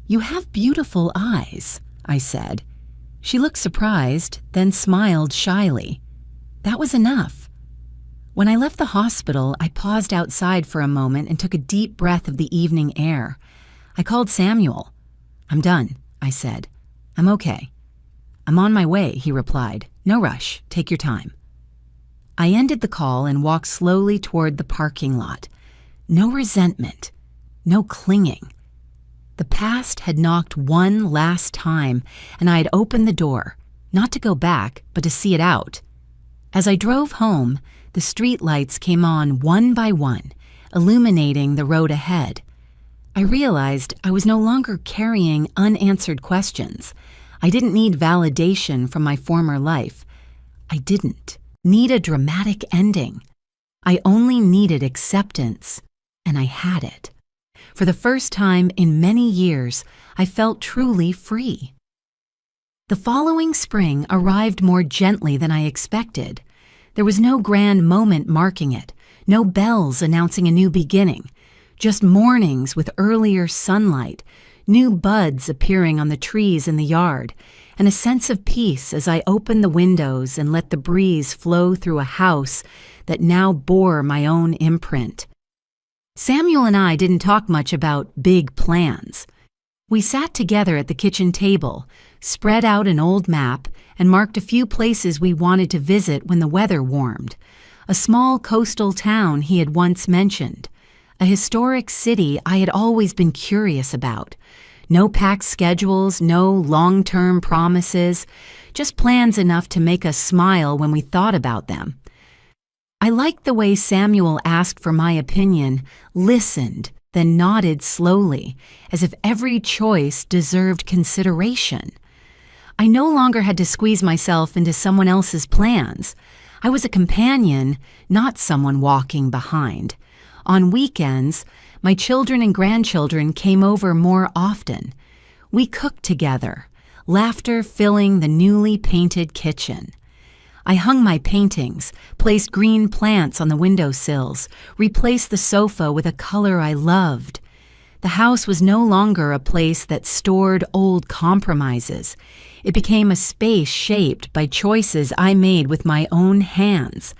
"You have beautiful eyes," I said. She looked surprised, then smiled shyly. That was enough. When I left the hospital, I paused outside for a moment and took a deep breath of the evening air. I called Samuel. "I'm done," I said. "I'm okay." "I'm on my way," he replied. "No rush. Take your time." I ended the call and walked slowly toward the parking lot. No resentment. No clinging. The past had knocked one last time, and I had opened the door, not to go back, but to see it out. As I drove home, the street lights came on one by one, illuminating the road ahead. I realized I was no longer carrying unanswered questions. I didn't need validation from my former life. I didn't need a dramatic ending. I only needed acceptance, and I had it. For the first time in many years, I felt truly free. The following spring arrived more gently than I expected. There was no grand moment marking it, no bells announcing a new beginning, just mornings with earlier sunlight, new buds appearing on the trees in the yard, and a sense of peace as I opened the windows and let the breeze flow through a house that now bore my own imprint. Samuel and I didn't talk much about big plans. We sat together at the kitchen table, spread out an old map, and marked a few places we wanted to visit when the weather warmed. A small coastal town he had once mentioned. A historic city I had always been curious about. No packed schedules, no long-term promises, just plans enough to make us smile when we thought about them. I liked the way Samuel asked for my opinion, listened, then nodded slowly, as if every choice deserved consideration. I no longer had to squeeze myself into someone else's plans. I was a companion, not someone walking behind. On weekends, my children and grandchildren came over more often. We cooked together, laughter filling the newly painted kitchen. I hung my paintings, placed green plants on the windowsills, replaced the sofa with a color I loved. The house was no longer a place that stored old compromises. It became a space shaped by choices I made with my own hands.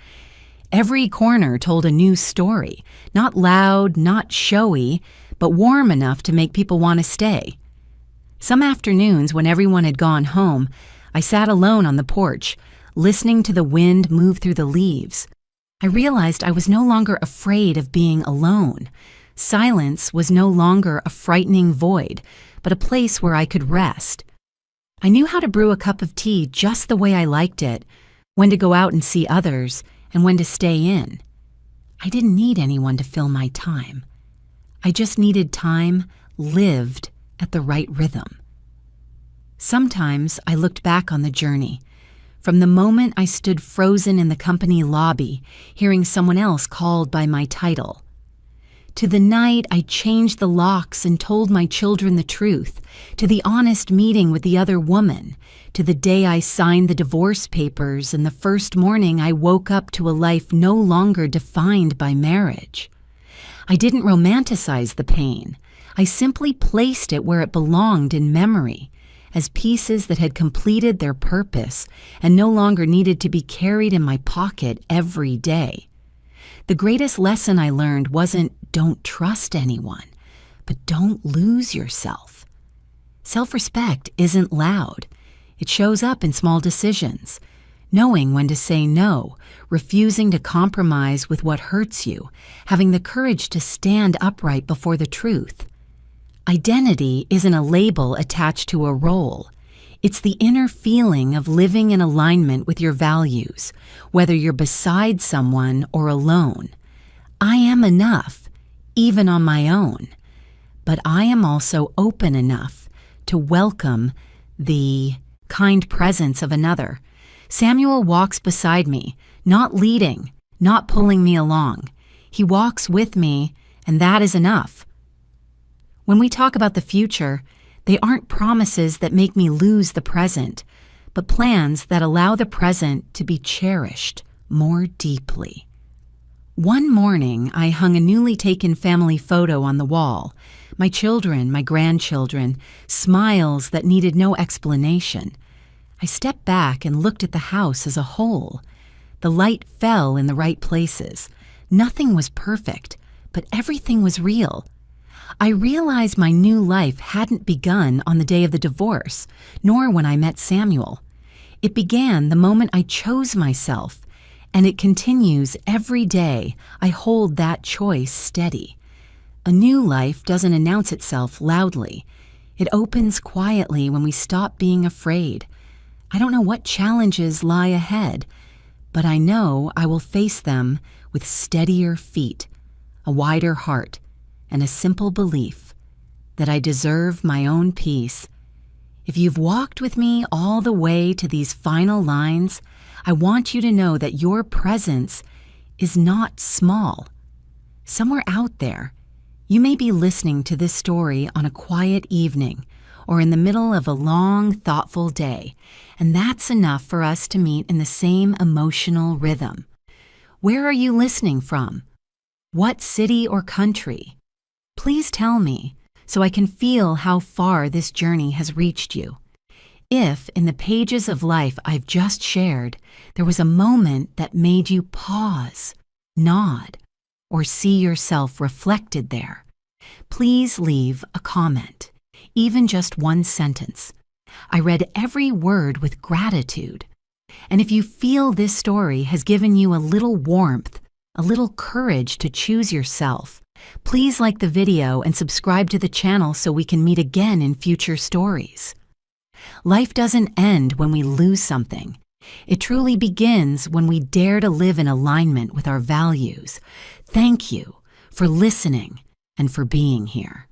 Every corner told a new story, not loud, not showy, but warm enough to make people want to stay. Some afternoons, when everyone had gone home, I sat alone on the porch, listening to the wind move through the leaves. I realized I was no longer afraid of being alone. Silence was no longer a frightening void, but a place where I could rest. I knew how to brew a cup of tea just the way I liked it, when to go out and see others, and when to stay in. I didn't need anyone to fill my time. I just needed time lived at the right rhythm. Sometimes I looked back on the journey. From the moment I stood frozen in the company lobby, hearing someone else called by my title, to the night I changed the locks and told my children the truth, to the honest meeting with the other woman, to the day I signed the divorce papers and the first morning I woke up to a life no longer defined by marriage. I didn't romanticize the pain. I simply placed it where it belonged in memory, as pieces that had completed their purpose and no longer needed to be carried in my pocket every day. The greatest lesson I learned wasn't don't trust anyone, but don't lose yourself. Self-respect isn't loud. It shows up in small decisions, knowing when to say no, refusing to compromise with what hurts you, having the courage to stand upright before the truth. Identity isn't a label attached to a role. It's the inner feeling of living in alignment with your values, whether you're beside someone or alone. I am enough, even on my own, but I am also open enough to welcome the kind presence of another. Samuel walks beside me, not leading, not pulling me along. He walks with me, and that is enough. When we talk about the future, they aren't promises that make me lose the present, but plans that allow the present to be cherished more deeply. One morning, I hung a newly taken family photo on the wall. My children, my grandchildren, smiles that needed no explanation. I stepped back and looked at the house as a whole. The light fell in the right places. Nothing was perfect, but everything was real. I realized my new life hadn't begun on the day of the divorce, nor when I met Samuel. It began the moment I chose myself, and it continues every day I hold that choice steady. A new life doesn't announce itself loudly. It opens quietly when we stop being afraid. I don't know what challenges lie ahead, but I know I will face them with steadier feet, a wider heart, and a simple belief that I deserve my own peace. If you've walked with me all the way to these final lines, I want you to know that your presence is not small. Somewhere out there, you may be listening to this story on a quiet evening or in the middle of a long, thoughtful day, and that's enough for us to meet in the same emotional rhythm. Where are you listening from? What city or country? Please tell me, so I can feel how far this journey has reached you. If, in the pages of life I've just shared, there was a moment that made you pause, nod, or see yourself reflected there, please leave a comment, even just one sentence. I read every word with gratitude. And if you feel this story has given you a little warmth, a little courage to choose yourself, please like the video and subscribe to the channel so we can meet again in future stories. Life doesn't end when we lose something. It truly begins when we dare to live in alignment with our values. Thank you for listening and for being here.